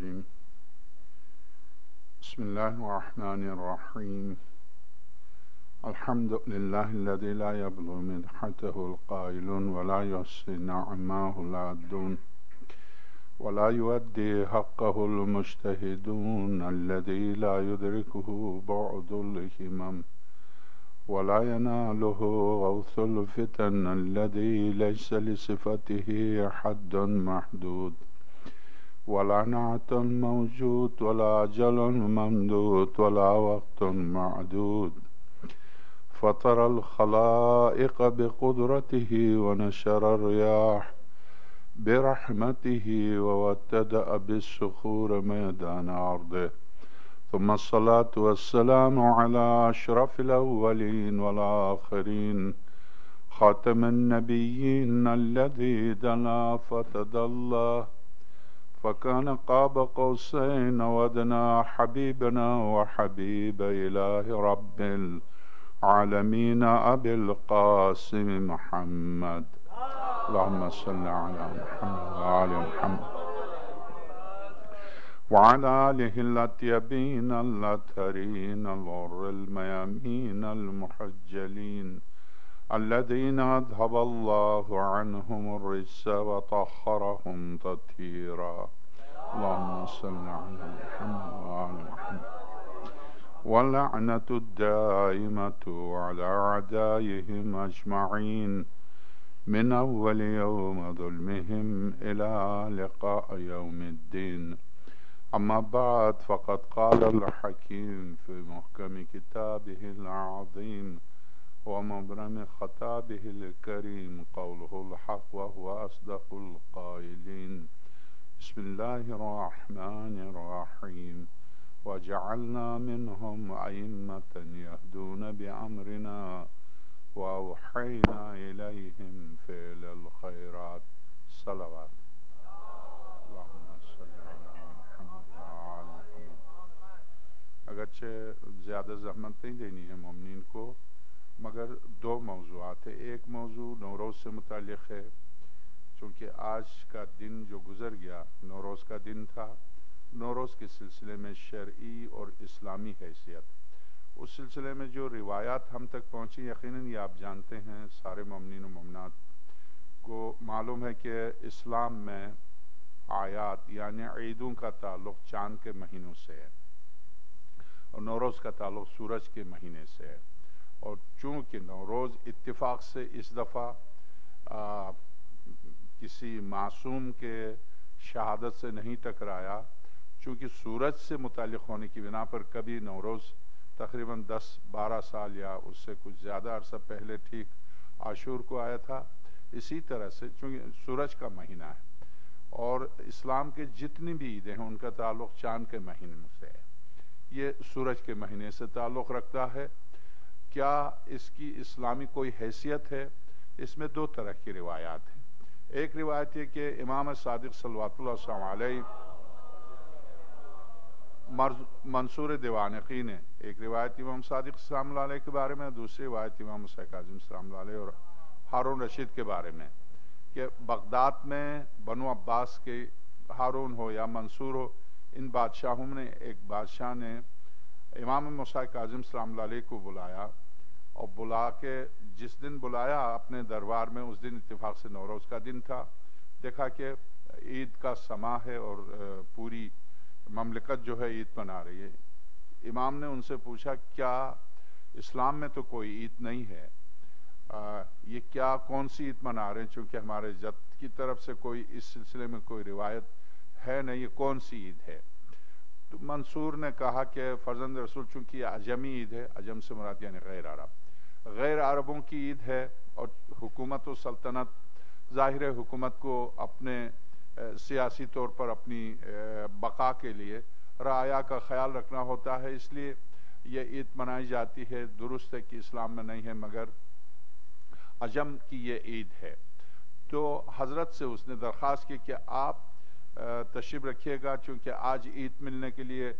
الرجیم بسم اللہ الرحمن الرحیم الحمد للہ الذی لا یبلغ مدحته القائلون ولا یحصی نعماه العادون ولا یؤدی حقه المجتہدون الذی لا یدرکه بعد الہمم ولا يناله غوث الفتن الذي ليس لصفته حد محدود ولا نعت موجود ولا أجل ممدود ولا وقت معدود فطر الخلائق بقدرته ونشر الرياح برحمته ووتدأ بالصخور ميدان عرضه ثم الصلاة والسلام على أشرف الأولين والآخرين خاتم النبيين الذي دنا فتدلى فكان قاب قوسين وأدنى حبيبنا وحبيب إله رب العالمين أبي القاسم محمد اللهم صل على محمد وآل محمد وعلى آله الأطيبين الأطهرين الغر الميامين المحجلين الذين أذهب الله عنهم الرجس وطهرهم تطهيرا اللهم صل على محمد وآل محمد واللعنة الدائمة على أعدائهم أجمعين من أول يوم ظلمهم إلى لقاء يوم الدين أما بعد فقد قال الحكيم في محكم كتابه العظيم ومبرم خطابه الكريم قوله الحق وهو أصدق القائلين بسم الله الرحمن الرحيم وجعلنا منهم أئمة يهدون بأمرنا وأوحينا إليهم فعل الخيرات صلوات اگرچہ زیادہ زحمت نہیں دینی ہے مومنین کو، مگر دو موضوعات ہیں۔ ایک موضوع نوروز سے متعلق ہے، چونکہ آج کا دن جو گزر گیا نوروز کا دن تھا، نوروز کے سلسلے میں شرعی اور اسلامی حیثیت، اس سلسلے میں جو روایات ہم تک پہنچی، یقیناً یہ آپ جانتے ہیں، سارے مومنین و مومنات کو معلوم ہے کہ اسلام میں آیات یعنی عیدوں کا تعلق چاند کے مہینوں سے ہے اور نوروز کا تعلق سورج کے مہینے سے ہے، اور چونکہ نوروز اتفاق سے اس دفعہ کسی معصوم کے شہادت سے نہیں ٹکرایا، چونکہ سورج سے متعلق ہونے کی بنا پر کبھی نوروز تقریباً 10-12 سال یا اس سے کچھ زیادہ عرصہ پہلے ٹھیک عاشور کو آیا تھا، اسی طرح سے چونکہ سورج کا مہینہ ہے اور اسلام کے جتنی بھی عیدیں ہیں ان کا تعلق چاند کے مہینے سے ہے، یہ سورج کے مہینے سے تعلق رکھتا ہے۔ کیا اس کی اسلامی کوئی حیثیت ہے؟ اس میں دو طرح کی روایات ہیں۔ ایک روایت یہ کہ امام صادق صلوات اللہ وسلم علیہ منصور دیوانقی نے، ایک روایت امام صادق سلام اللہ علیہ کے بارے میں، دوسری روایت امام موسیٰ کاظم سلام اللہ علیہ اور ہارون رشید کے بارے میں، کہ بغداد میں بنو عباس کے ہارون ہو یا منصور ہو، ان بادشاہوں نے ایک بادشاہ نے امام موسیٰ کاظم سلام اللہ علیہ کو بلایا، اور بلا کے جس دن بلایا اپنے دربار میں، اس دن اتفاق سے نوروز کا دن تھا، دیکھا کہ عید کا سما ہے اور پوری مملکت جو ہے عید منا رہی ہے۔ امام نے ان سے پوچھا کیا اسلام میں تو کوئی عید نہیں ہے، یہ کیا کون سی عید منا رہے ہیں، چونکہ ہمارے جد کی طرف سے کوئی اس سلسلے میں کوئی روایت ہے نہیں، یہ کون سی عید ہے؟ تو منصور نے کہا کہ فرزند رسول چونکہ یہ عجمی عید ہے، عجم سے مراد یعنی غیر عرب، غیر عربوں کی عید ہے، اور حکومت و سلطنت ظاہر حکومت کو اپنے سیاسی طور پر اپنی بقا کے لیے رعایا کا خیال رکھنا ہوتا ہے، اس لیے یہ عید منائی جاتی ہے۔ درست ہے کہ اسلام میں نہیں ہے، مگر عجم کی یہ عید ہے۔ تو حضرت سے اس نے درخواست کی کہ آپ تشریف رکھیے گا، چونکہ آج عید ملنے کے لیے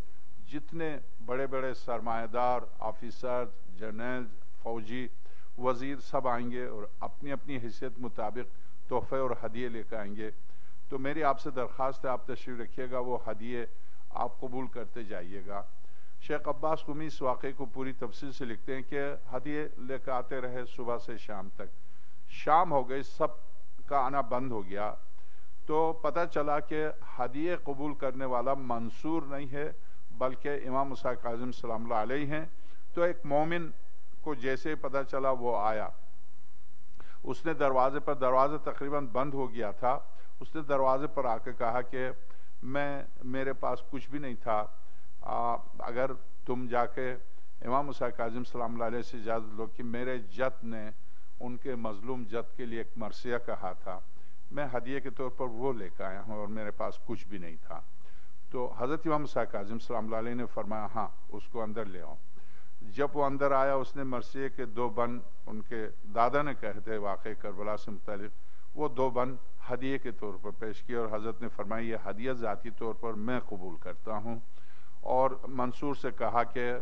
جتنے بڑے بڑے سرمایہ دار، آفیسر، جنرل، فوجی، وزیر سب آئیں گے اور اپنی اپنی حیثیت مطابق تحفے اور ہدیے لے کے آئیں گے، تو میری آپ سے درخواست ہے آپ تشریف رکھیے گا، وہ ہدیے آپ قبول کرتے جائیے گا۔ شیخ عباس قمی اس واقعے کو پوری تفصیل سے لکھتے ہیں کہ ہدیے لے کے آتے رہے صبح سے شام تک، شام ہو گئی، سب کا آنا بند ہو گیا، تو پتہ چلا کہ ہدیے قبول کرنے والا منصور نہیں ہے بلکہ امام موسیٰ کاظم سلام اللہ علیہ ہیں۔ تو ایک مومن کو جیسے پتہ چلا وہ آیا، اس نے دروازے پر، دروازہ تقریباً بند ہو گیا تھا، اس نے دروازے پر آ کے کہا کہ میرے پاس کچھ بھی نہیں تھا، اگر تم جا کے امام موسیٰ کاظم سلام اللہ علیہ سے اجازت لو کہ میرے جد نے ان کے مظلوم جد کے لیے ایک مرثیہ کہا تھا، میں ہدیے کے طور پر وہ لے کے آیا ہوں اور میرے پاس کچھ بھی نہیں تھا۔ تو حضرت امام موسیٰ کاظم سلام اللہ علیہ نے فرمایا ہاں اس کو اندر لے آؤ۔ جب وہ اندر آیا اس نے مرثیے کے 2 بند ان کے دادا نے کہے تھے واقعہ کربلا سے متعلق، وہ 2 بند ہدیے کے طور پر پیش کیے اور حضرت نے فرمایا یہ ہدیہ ذاتی طور پر میں قبول کرتا ہوں، اور منصور سے کہا کہ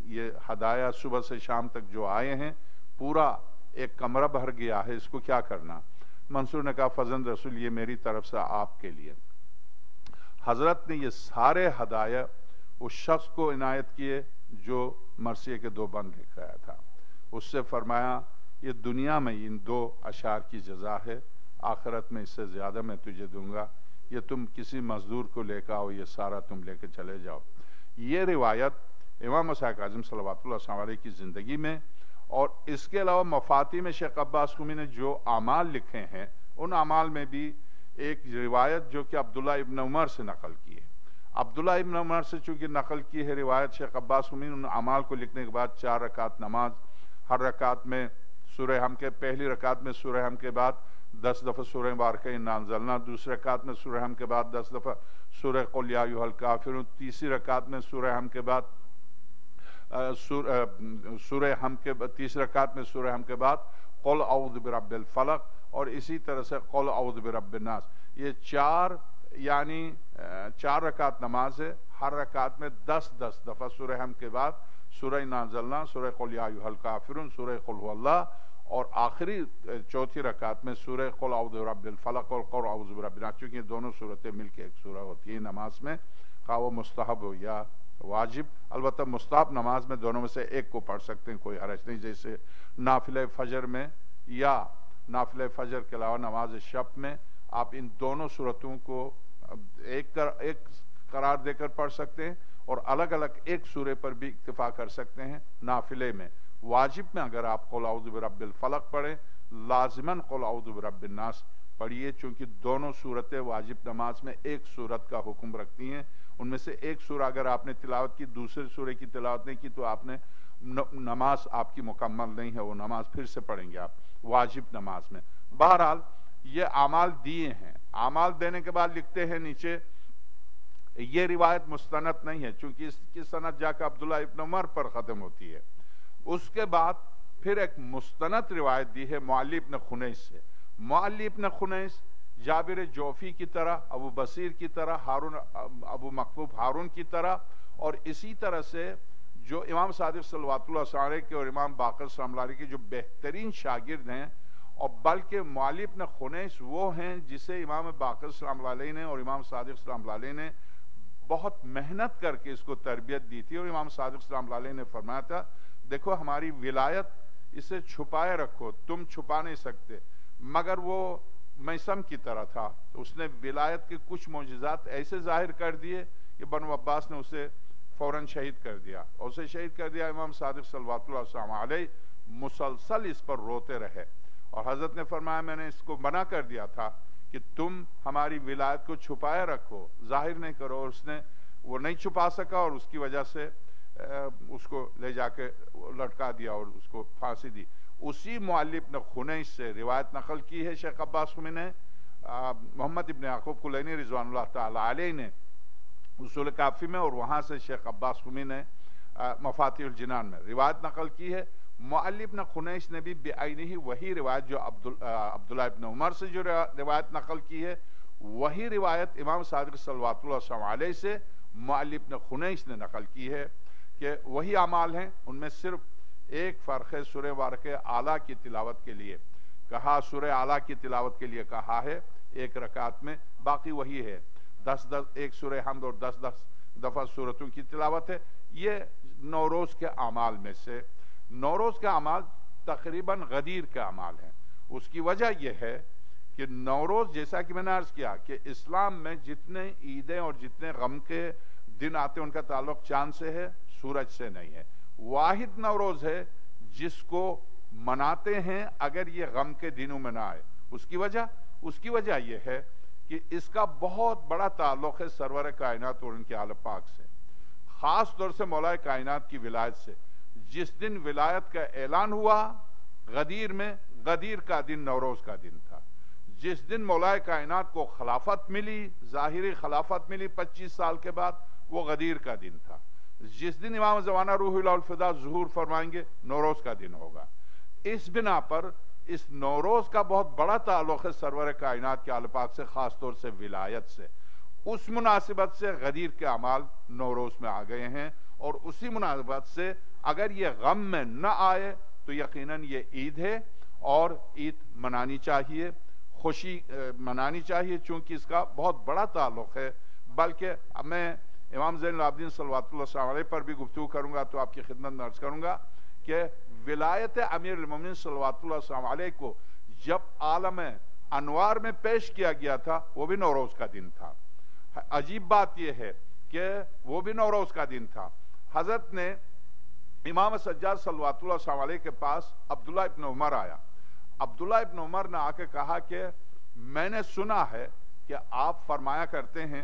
یہ ہدایہ صبح سے شام تک جو آئے ہیں پورا ایک کمرہ بھر گیا ہے، اس کو کیا کرنا؟ منصور نے کہا فضل رسول یہ میری طرف سے آپ کے لیے۔ حضرت نے یہ سارے ہدایہ اس شخص کو عنایت کیے جو مرثیے کے 2 بند لے کے آیا تھا، اس سے فرمایا یہ دنیا میں ان 2 اشعار کی جزا ہے، آخرت میں اس سے زیادہ میں تجھے دوں گا، یہ تم کسی مزدور کو لے کے آؤ، یہ سارا تم لے کے چلے جاؤ۔ یہ روایت امام موسیٰ کاظم صلوات اللہ علیہ کی زندگی میں، اور اس کے علاوہ مفاتیح میں شیخ عباس قمی نے جو اعمال لکھے ہیں ان اعمال میں بھی ایک روایت جو کہ عبداللہ ابن عمر سے نقل کی ہے، عبداللہ ابن عمر سے چونکہ نقل کی ہے روایت، شیخ عباس قمی ان اعمال کو لکھنے کے بعد 4 رکعت نماز، ہر رکعت میں سورہ حم کے، پہلی رکعت میں سورہ حم کے بعد 10 دفعہ سورہ مبارکہ انا انزلنا، دوسری رکعت میں سورہ حم کے بعد 10 دفعہ سورہ قل یا ایھا الکافرون، تیسری رکعت میں سورہ حم کے بعد سورہ حم کے تیسری رکعت میں سورہ حم کے بعد قل اعوذ برب الفلق، اور اسی طرح سے قل اعوذ برب الناس۔ یہ 4 رکعت نماز ہے، ہر رکعت میں 10 دفعہ سورہ حم کے بعد سورہ انا انزلنا، سورہ قل یا ایھا الکافرون، سورہ قل هو اللہ، اور آخری 4تھی رکعت میں سورہ قل اعوذ برب الفلق اور قل اعوذ برب الناس، چونکہ دونوں صورتیں مل کے ایک سورہ ہوتی ہے نماز میں، خواہ وہ مستحب ہو یا واجب۔ البتہ مستحب نماز میں دونوں میں سے ایک کو پڑھ سکتے ہیں، کوئی حرج نہیں، جیسے نافلہ فجر میں یا نافلہ فجر کے علاوہ نماز شب میں آپ ان دونوں صورتوں کو ایک قرار دے کر پڑھ سکتے ہیں، اور الگ الگ ایک سورے پر بھی اکتفا کر سکتے ہیں نافلے میں۔ واجب میں اگر آپ قل اعوذ برب الفلق پڑھیں، لازماً قل اعوذ برب الناس پڑھیے، چونکہ دونوں صورتیں واجب نماز میں ایک صورت کا حکم رکھتی ہیں، ان میں سے ایک سورہ اگر آپ نے تلاوت کی، دوسرے سورے کی تلاوت نہیں کی، تو آپ نے نماز آپ کی مکمل نہیں ہے، وہ نماز پھر سے پڑھیں گے آپ واجب نماز میں۔ بہرحال یہ اعمال دیے ہیں، اعمال دینے کے بعد لکھتے ہیں نیچے یہ روایت مستند نہیں ہے، چونکہ اس کی سند جا کے عبداللہ ابن عمر پر ختم ہوتی ہے۔ اس کے بعد پھر ایک مستند روایت دی ہے معلی ابن خنیس سے۔ معلی ابن خنیس جابر جوفی کی طرح، ابو بصیر کی طرح، ابو مقفوف ہارون کی طرح، اور اسی طرح سے جو امام صادق صلوات اللہ علیہ کے اور امام باقر سلام اللہ علیہ کے جو بہترین شاگرد ہیں، اور بلکہ معلی ابن خنیس وہ ہیں جسے امام باقر سلام اللہ علیہ نے اور امام صادق سلام اللہ علیہ نے بہت محنت کر کے اس کو تربیت دی تھی، اور امام صادق سلام اللہ علیہ نے فرمایا تھا دیکھو ہماری ولایت اسے چھپائے رکھو، تم چھپا نہیں سکتے، مگر وہ میثم کی طرح تھا، اس نے ولایت کے کچھ معجزات ایسے ظاہر کر دیے کہ بنو عباس نے اسے فوراً شہید کر دیا، اور اسے شہید کر دیا۔ امام صادق صلوات اللہ علیہ مسلسل اس پر روتے رہے، اور حضرت نے فرمایا میں نے اس کو منع کر دیا تھا کہ تم ہماری ولایت کو چھپائے رکھو، ظاہر نہیں کرو، اور اس نے وہ نہیں چھپا سکا، اور اس کی وجہ سے اس کو لے جا کے لٹکا دیا اور اس کو پھانسی دی۔ اسی معلی ابن خنیس سے روایت نقل کی ہے شیخ عباس قمی نے، محمد ابن یعقوب کلینی رضوان اللہ تعالی علیہ نے اصول کافی میں، اور وہاں سے شیخ عباس قمی نے مفاتیح الجنان میں روایت نقل کی ہے۔ معلی ابن خنیس نے بھی بعینہ وہی روایت جو عبداللہ ابن عمر سے جو روایت نقل کی ہے، وہی روایت امام صادق صلوات اللہ علیہ سے معلی ابن خنیس نے نقل کی ہے کہ وہی اعمال ہیں، ان میں صرف ایک فرق ہے، سورہ مبارکہ اعلیٰ کی تلاوت کے لیے کہا، سورہ اعلیٰ کی تلاوت کے لیے کہا ہے، ایک رکعت میں، باقی وہی ہے 10 ایک سورہ حمد اور 10 دفعہ سورتوں کی تلاوت ہے۔ یہ نوروز کے اعمال میں سے، نوروز کے اعمال تقریباً غدیر کے اعمال ہیں۔ اس کی وجہ یہ ہے کہ نوروز، جیسا کہ میں نے عرض کیا کہ اسلام میں جتنے عیدیں اور جتنے غم کے دن آتے ہیں ان کا تعلق چاند سے ہے، سورج سے نہیں ہے۔ واحد نوروز ہے جس کو مناتے ہیں اگر یہ غم کے دنوں میں نہ آئے۔ اس کی وجہ یہ ہے کہ اس کا بہت بڑا تعلق ہے سرور کائنات اور ان کے آل پاک سے، خاص طور سے مولا کائنات کی ولایت سے۔ جس دن ولایت کا اعلان ہوا غدیر میں، غدیر کا دن نوروز کا دن تھا۔ جس دن مولا کائنات کو خلافت ملی، ظاہری خلافت ملی 25 سال کے بعد، وہ غدیر کا دن تھا۔ جس دن امام زمانہ روح اللہ الفدا ظہور فرمائیں گے، نوروز کا دن ہوگا۔ اس بنا پر اس نوروز کا بہت بڑا تعلق ہے سرور کائنات کے آل پاک سے، خاص طور سے ولایت سے۔ اس مناسبت سے غدیر کے اعمال نوروز میں آ گئے ہیں، اور اسی مناسبت سے اگر یہ غم میں نہ آئے تو یقیناً یہ عید ہے، اور عید منانی چاہیے، خوشی منانی چاہیے، چونکہ اس کا بہت بڑا تعلق ہے۔ بلکہ میں امام زین العابدین صلوات اللہ السلام علیہ پر بھی گفتگو کروں گا تو آپ کی خدمت میں عرض کروں گا کہ ولایت امیر المومنین صلوات اللہ السلام علیہ کو جب عالم انوار میں پیش کیا گیا تھا وہ بھی نوروز کا دن تھا۔ عجیب بات یہ ہے کہ وہ بھی نوروز کا دن تھا۔ حضرت نے امام سجاد صلوات اللہ السلام علیہ کے پاس عبداللہ ابن عمر آیا۔ عبداللہ ابن عمر نے آ کے کہا کہ میں نے سنا ہے کہ آپ فرمایا کرتے ہیں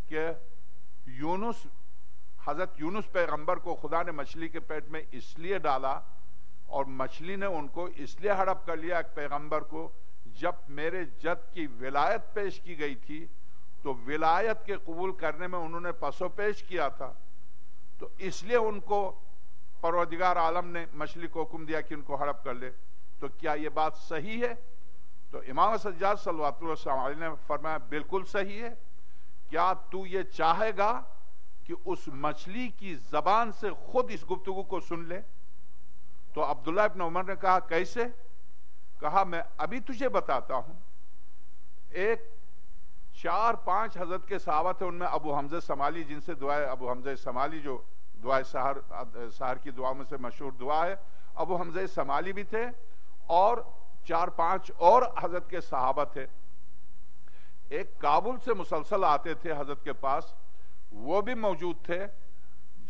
کہ حضرت یونس پیغمبر کو خدا نے مچھلی کے پیٹ میں اس لیے ڈالا اور مچھلی نے ان کو اس لیے ہڑپ کر لیا ایک پیغمبر کو، جب میرے جد کی ولایت پیش کی گئی تھی تو ولایت کے قبول کرنے میں انہوں نے پسو پیش کیا تھا، تو اس لیے ان کو پروردگار عالم نے مچھلی کو حکم دیا کہ ان کو ہڑپ کر لے۔ تو کیا یہ بات صحیح ہے؟ تو امام سجاد صلوات اللہ السلام علیہ نے فرمایا بالکل صحیح ہے۔ کیا تو یہ چاہے گا کہ اس مچھلی کی زبان سے خود اس گفتگو کو سن لے؟ تو عبداللہ ابن عمر نے کہا کیسے؟ کہا میں ابھی تجھے بتاتا ہوں۔ ایک 4-5 حضرت کے صحابہ تھے، ان میں ابو حمزہ سمالی، جن سے دعائے ابو حمزہ سمالی جو دعائے سحر کی دعا میں سے مشہور دعا ہے، ابو حمزہ سمالی بھی تھے، اور 4-5 اور حضرت کے صحابہ تھے۔ ایک کابل سے مسلسل آتے تھے حضرت کے پاس، وہ بھی موجود تھے۔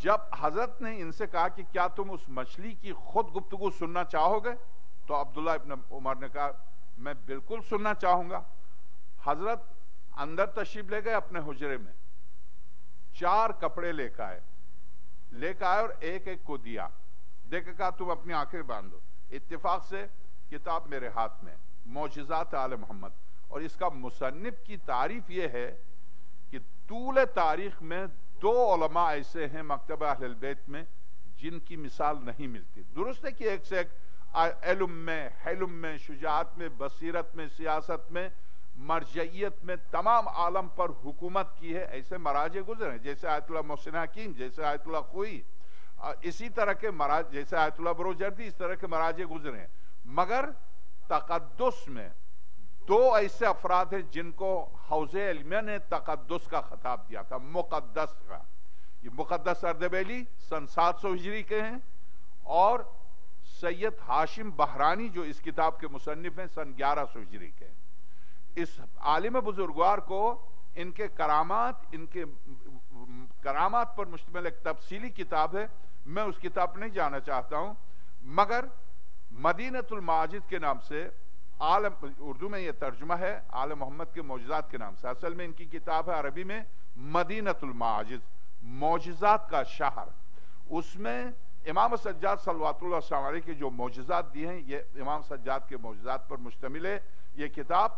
جب حضرت نے ان سے کہا کہ کیا تم اس مچھلی کی خود گفتگو سننا چاہو گے؟ تو عبداللہ ابن عمر نے کہا میں بالکل سننا چاہوں گا۔ حضرت اندر تشریف لے گئے اپنے حجرے میں، 4 کپڑے لے کے آئے اور ایک ایک کو دیا، دے کے کہا تم اپنی آنکھیں باندھو۔ اتفاق سے کتاب میرے ہاتھ میں، معجزات آل محمد، اور اس کا مصنف کی تعریف یہ ہے کہ طول تاریخ میں 2 علماء ایسے ہیں مکتب اہل البیت میں جن کی مثال نہیں ملتی۔ درست ہے کہ ایک سے ایک علم میں، حلم میں، شجاعت میں، بصیرت میں، سیاست میں، مرجعیت میں تمام عالم پر حکومت کی ہے، ایسے مراجع گزرے ہیں، جیسے آیت اللہ محسن حکیم، جیسے آیت اللہ خوئی، اسی طرح کے مراجع، جیسے آیت اللہ بروجردی، اس طرح کے مراجع گزرے ہیں۔ مگر تقدس میں 2 ایسے افراد ہیں جن کو حوض علمیہ نے تقدس کا خطاب دیا تھا، مقدس کا۔ یہ مقدس اردبیلی سن 700 ہجری کے ہیں، اور سید ہاشم بحرانی جو اس کتاب کے مصنف ہیں سن 1100 ہجری کے ہیں۔ اس عالم بزرگوار کو ان کے کرامات پر مشتمل ایک تفصیلی کتاب ہے، میں اس کتاب نہیں جانا چاہتا ہوں، مگر مدینۃ المعاجز کے نام سے، اردو میں یہ ترجمہ ہے آل محمد کے معجزات کے نام سے، اصل میں ان کی کتاب ہے عربی میں مدینۃ المعاجز، معجزات کا شہر۔ اس میں امام سجاد صلوات اللہ السلام علیہ کے جو معجزات دیے ہیں، یہ امام سجاد کے معجزات پر مشتمل ہے یہ کتاب۔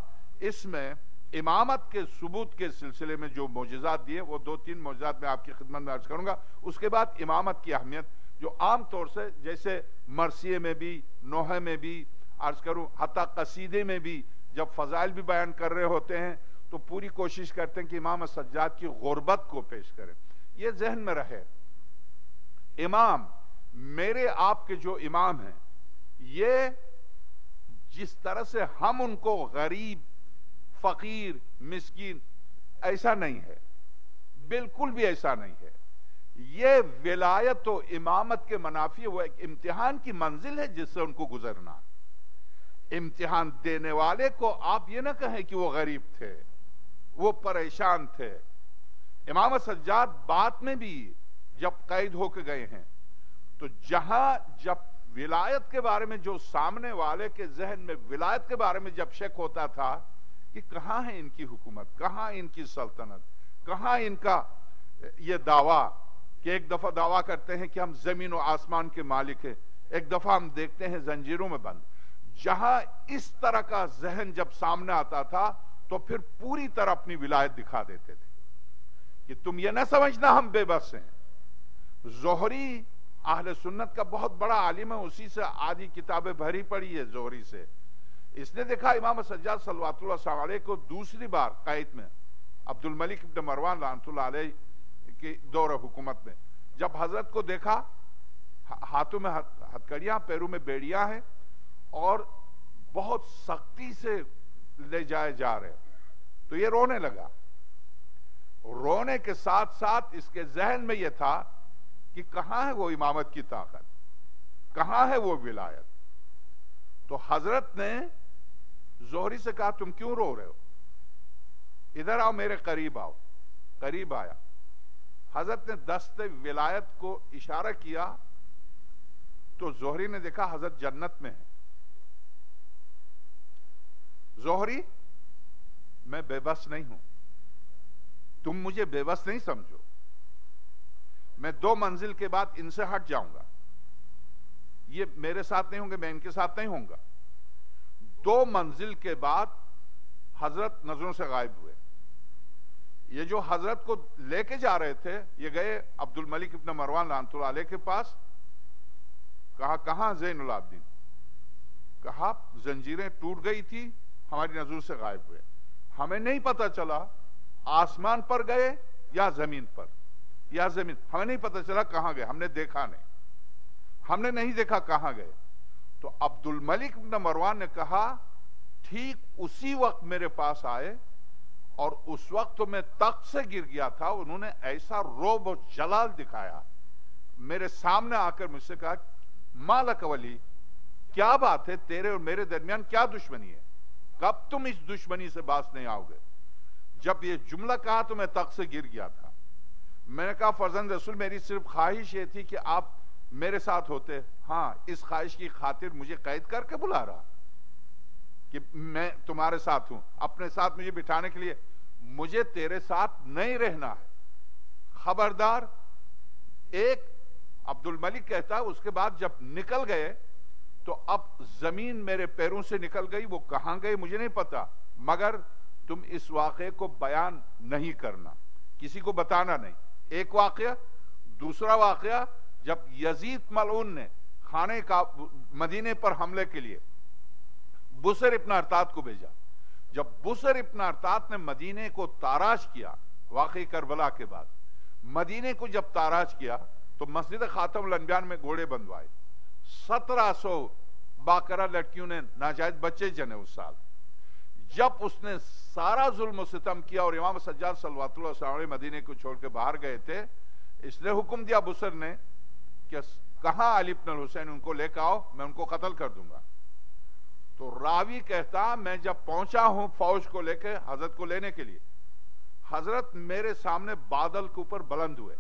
اس میں امامت کے ثبوت کے سلسلے میں جو معجزات دیے، وہ 2-3 معجزات میں آپ کی خدمت میں عرض کروں گا۔ اس کے بعد امامت کی اہمیت جو عام طور سے جیسے مرثیے میں بھی، نوحہ میں بھی عرض کروں، حتیٰ قصیدے میں بھی جب فضائل بھی بیان کر رہے ہوتے ہیں تو پوری کوشش کرتے ہیں کہ امام سجاد کی غربت کو پیش کریں۔ یہ ذہن میں رہے، امام میرے آپ کے جو امام ہیں، یہ جس طرح سے ہم ان کو غریب، فقیر مسکین، ایسا نہیں ہے، بالکل بھی ایسا نہیں ہے۔ یہ ولایت و امامت کے منافی وہ ایک امتحان کی منزل ہے جس سے ان کو گزرنا۔ امتحان دینے والے کو آپ یہ نہ کہیں کہ وہ غریب تھے، وہ پریشان تھے۔ امام سجاد بعد میں بھی جب قید ہو کے گئے ہیں تو جہاں جب ولایت کے بارے میں جو سامنے والے کے ذہن میں ولایت کے بارے میں جب شک ہوتا تھا کہ کہاں ہے ان کی حکومت، کہاں ان کی سلطنت، کہاں ان کا یہ دعویٰ کہ ایک دفعہ دعویٰ کرتے ہیں کہ ہم زمین و آسمان کے مالک ہیں، ایک دفعہ ہم دیکھتے ہیں زنجیروں میں بند۔ جہاں اس طرح کا ذہن جب سامنے آتا تھا تو پھر پوری طرح اپنی ولایت دکھا دیتے تھے کہ تم یہ نہ سمجھنا ہم بے بس ہیں۔ زہری اہل سنت کا بہت بڑا عالم ہے، اسی سے آدھی کتابیں بھری پڑی ہے زہری سے۔ اس نے دیکھا امام سجاد صلوات اللہ علیہ کو دوسری بار قید میں عبد الملک ابن مروان رحمۃ اللہ علیہ کی دور حکومت میں جب حضرت کو دیکھا، ہاتھوں میں ہتھکڑیاں، پیروں میں بیڑیاں ہیں اور بہت سختی سے لے جائے جا رہے، تو یہ رونے لگا۔ رونے کے ساتھ ساتھ اس کے ذہن میں یہ تھا کہ کہاں ہے وہ امامت کی طاقت، کہاں ہے وہ ولایت۔ تو حضرت نے زہری سے کہا تم کیوں رو رہے ہو، ادھر آؤ میرے قریب آؤ۔ قریب آیا، حضرت نے دست ولایت کو اشارہ کیا تو زہری نے دیکھا حضرت جنت میں ہے۔ زہری میں بے بس نہیں ہوں، تم مجھے بے بس نہیں سمجھو، میں 2 منزل کے بعد ان سے ہٹ جاؤں گا، یہ میرے ساتھ نہیں ہوں گے، میں ان کے ساتھ نہیں ہوں گا۔ 2 منزل کے بعد حضرت نظروں سے غائب ہوئے۔ یہ جو حضرت کو لے کے جا رہے تھے یہ گئے عبد الملک ابن مروان رحمۃ اللہ علیہ کے پاس، کہا کہاں زین العابدین؟ کہا زنجیریں ٹوٹ گئی تھی، ہماری نظر سے غائب ہوئے، ہمیں نہیں پتا چلا آسمان پر گئے یا زمین پر، یا زمین ہمیں نہیں پتا چلا کہاں گئے، ہم نے دیکھا نہیں، ہم نے نہیں دیکھا کہاں گئے۔ تو عبد الملک ابن مروان نے کہا ٹھیک اسی وقت میرے پاس آئے اور اس وقت تو میں تخت سے گر گیا تھا، انہوں نے ایسا رعب و جلال دکھایا، میرے سامنے آ کر مجھ سے کہا مالک ولی، کیا بات ہے تیرے اور میرے درمیان، کیا دشمنی ہے، کب تم اس دشمنی سے باز نہیں آؤ گے؟ جب یہ جملہ کہا تو میں تخت سے گر گیا تھا۔ میں نے کہا فرزند رسول میری صرف خواہش یہ تھی کہ آپ میرے ساتھ ہوتے، ہاں اس خواہش کی خاطر مجھے قید کر کے بلا رہا کہ میں تمہارے ساتھ ہوں، اپنے ساتھ مجھے بٹھانے کے لیے، مجھے تیرے ساتھ نہیں رہنا ہے، خبردار۔ ایک عبد الملک کہتا اس کے بعد جب نکل گئے تو اب زمین میرے پیروں سے نکل گئی، وہ کہاں گئے مجھے نہیں پتا، مگر تم اس واقعے کو بیان نہیں کرنا، کسی کو بتانا نہیں۔ ایک واقعہ۔ دوسرا واقعہ جب یزید ملعون نے خانے کا مدینے پر حملے کے لیے بسر ابن ارطاد کو بھیجا، جب بسر ابن ارطاد نے مدینے کو تاراج کیا، واقعی کربلا کے بعد مدینے کو جب تاراج کیا تو مسجد خاتم الانبیاء میں گھوڑے بندوائے، 1700 باقرہ لڑکیوں نے ناجائز بچے جنے اس سال۔ جب اس نے سارا ظلم و ستم کیا اور امام سجاد صلوات اللہ علیہ مدینے کو چھوڑ کے باہر گئے تھے، اس نے حکم دیا بسر نے کہ کہاں علی بن الحسین، ان کو لے کے آؤ، میں ان کو قتل کر دوں گا۔ تو راوی کہتا میں جب پہنچا ہوں فوج کو لے کے حضرت کو لینے کے لیے، حضرت میرے سامنے بادل کے اوپر بلند ہوئے،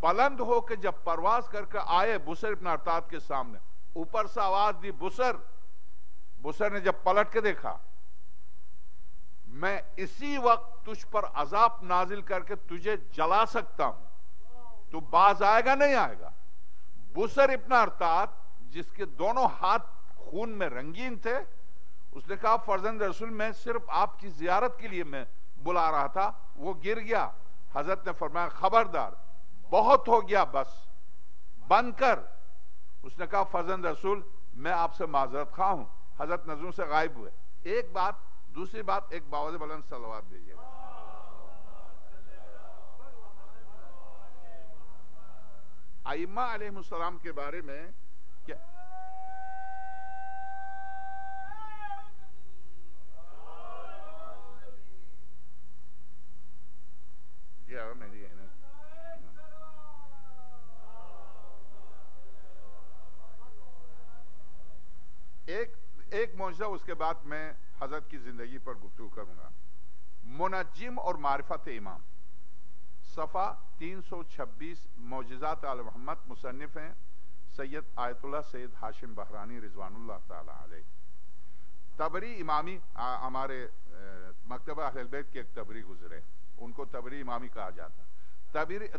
بلند ہو کے جب پرواز کر کے آئے بسر ابن ارطاد کے سامنے، اوپر سے آواز دی بسر۔ بسر نے جب پلٹ کے دیکھا، میں اسی وقت تجھ پر عذاب نازل کر کے تجھے جلا سکتا ہوں، تو باز آئے گا نہیں آئے گا؟ بسر ابن ارطاد جس کے دونوں ہاتھ خون میں رنگین تھے، اس نے کہا فرزند رسول میں صرف آپ کی زیارت کے لیے میں بلا رہا تھا، وہ گر گیا۔ حضرت نے فرمایا خبردار، بہت ہو گیا، بس بند کر۔ اس نے کہا فرزند رسول میں آپ سے معذرت خواہ ہوں۔ حضرت نظروں سے غائب ہوئے۔ ایک بات، دوسری بات، ایک باوز بلند صلوات دیجیے۔ ائمہ علیہ السلام کے بارے میں معجزہ، اس کے بعد میں حضرت کی زندگی پر گفتگو کروں گا۔ منجم اور معرفت امام، صفحہ 326، معجزات آل محمد، مصنف ہیں سید آیت اللہ سید ہاشم بحرانی رضوان اللہ تعالی علیہ۔ تبری امامی، ہمارے مکتبہ اہل بیت کے ایک تبری گزرے، ان کو تبری امامی کہا جاتا۔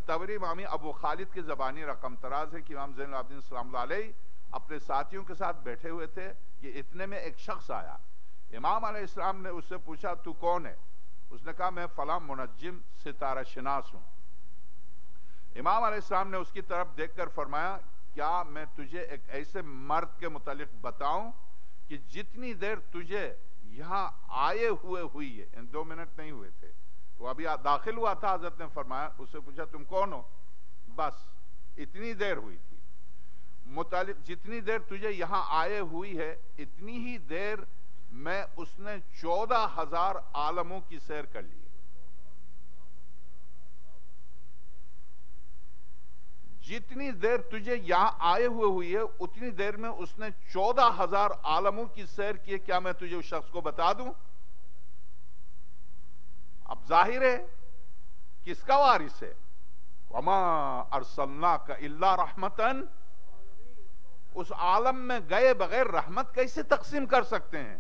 تبری امامی ابو خالد کی زبانی رقم تراز ہے کہ امام زین العابدین السلام اللہ علیہ اپنے ساتھیوں کے ساتھ بیٹھے ہوئے تھے کہ اتنے میں ایک شخص آیا۔ امام علیہ السلام نے اس سے پوچھا تو کون ہے؟ اس نے کہا میں فلاں منجم ستارہ شناس ہوں۔ امام علیہ السلام نے اس کی طرف دیکھ کر فرمایا کیا میں تجھے ایک ایسے مرد کے متعلق بتاؤں کہ جتنی دیر تجھے یہاں آئے ہوئے ہوئی ہے، 2 منٹ نہیں ہوئے تھے، وہ ابھی داخل ہوا تھا، حضرت نے فرمایا، اس سے پوچھا تم کون ہو؟ بس اتنی دیر ہوئی تھی، متعلق جتنی دیر تجھے یہاں آئے ہوئی ہے اتنی ہی دیر میں اس نے 14,000 عالموں کی سیر کر لی۔ جتنی دیر تجھے یہاں آئے ہوئے ہوئی ہے اتنی دیر میں اس نے 14,000 عالموں کی سیر کی ہے، کیا میں تجھے اس شخص کو بتا دوں؟ اب ظاہر ہے کس کا وارث ہے؟ وَمَا أَرْسَلْنَاكَ إِلَّا رَحْمَةً۔ اس عالم میں گئے بغیر رحمت کیسے تقسیم کر سکتے ہیں؟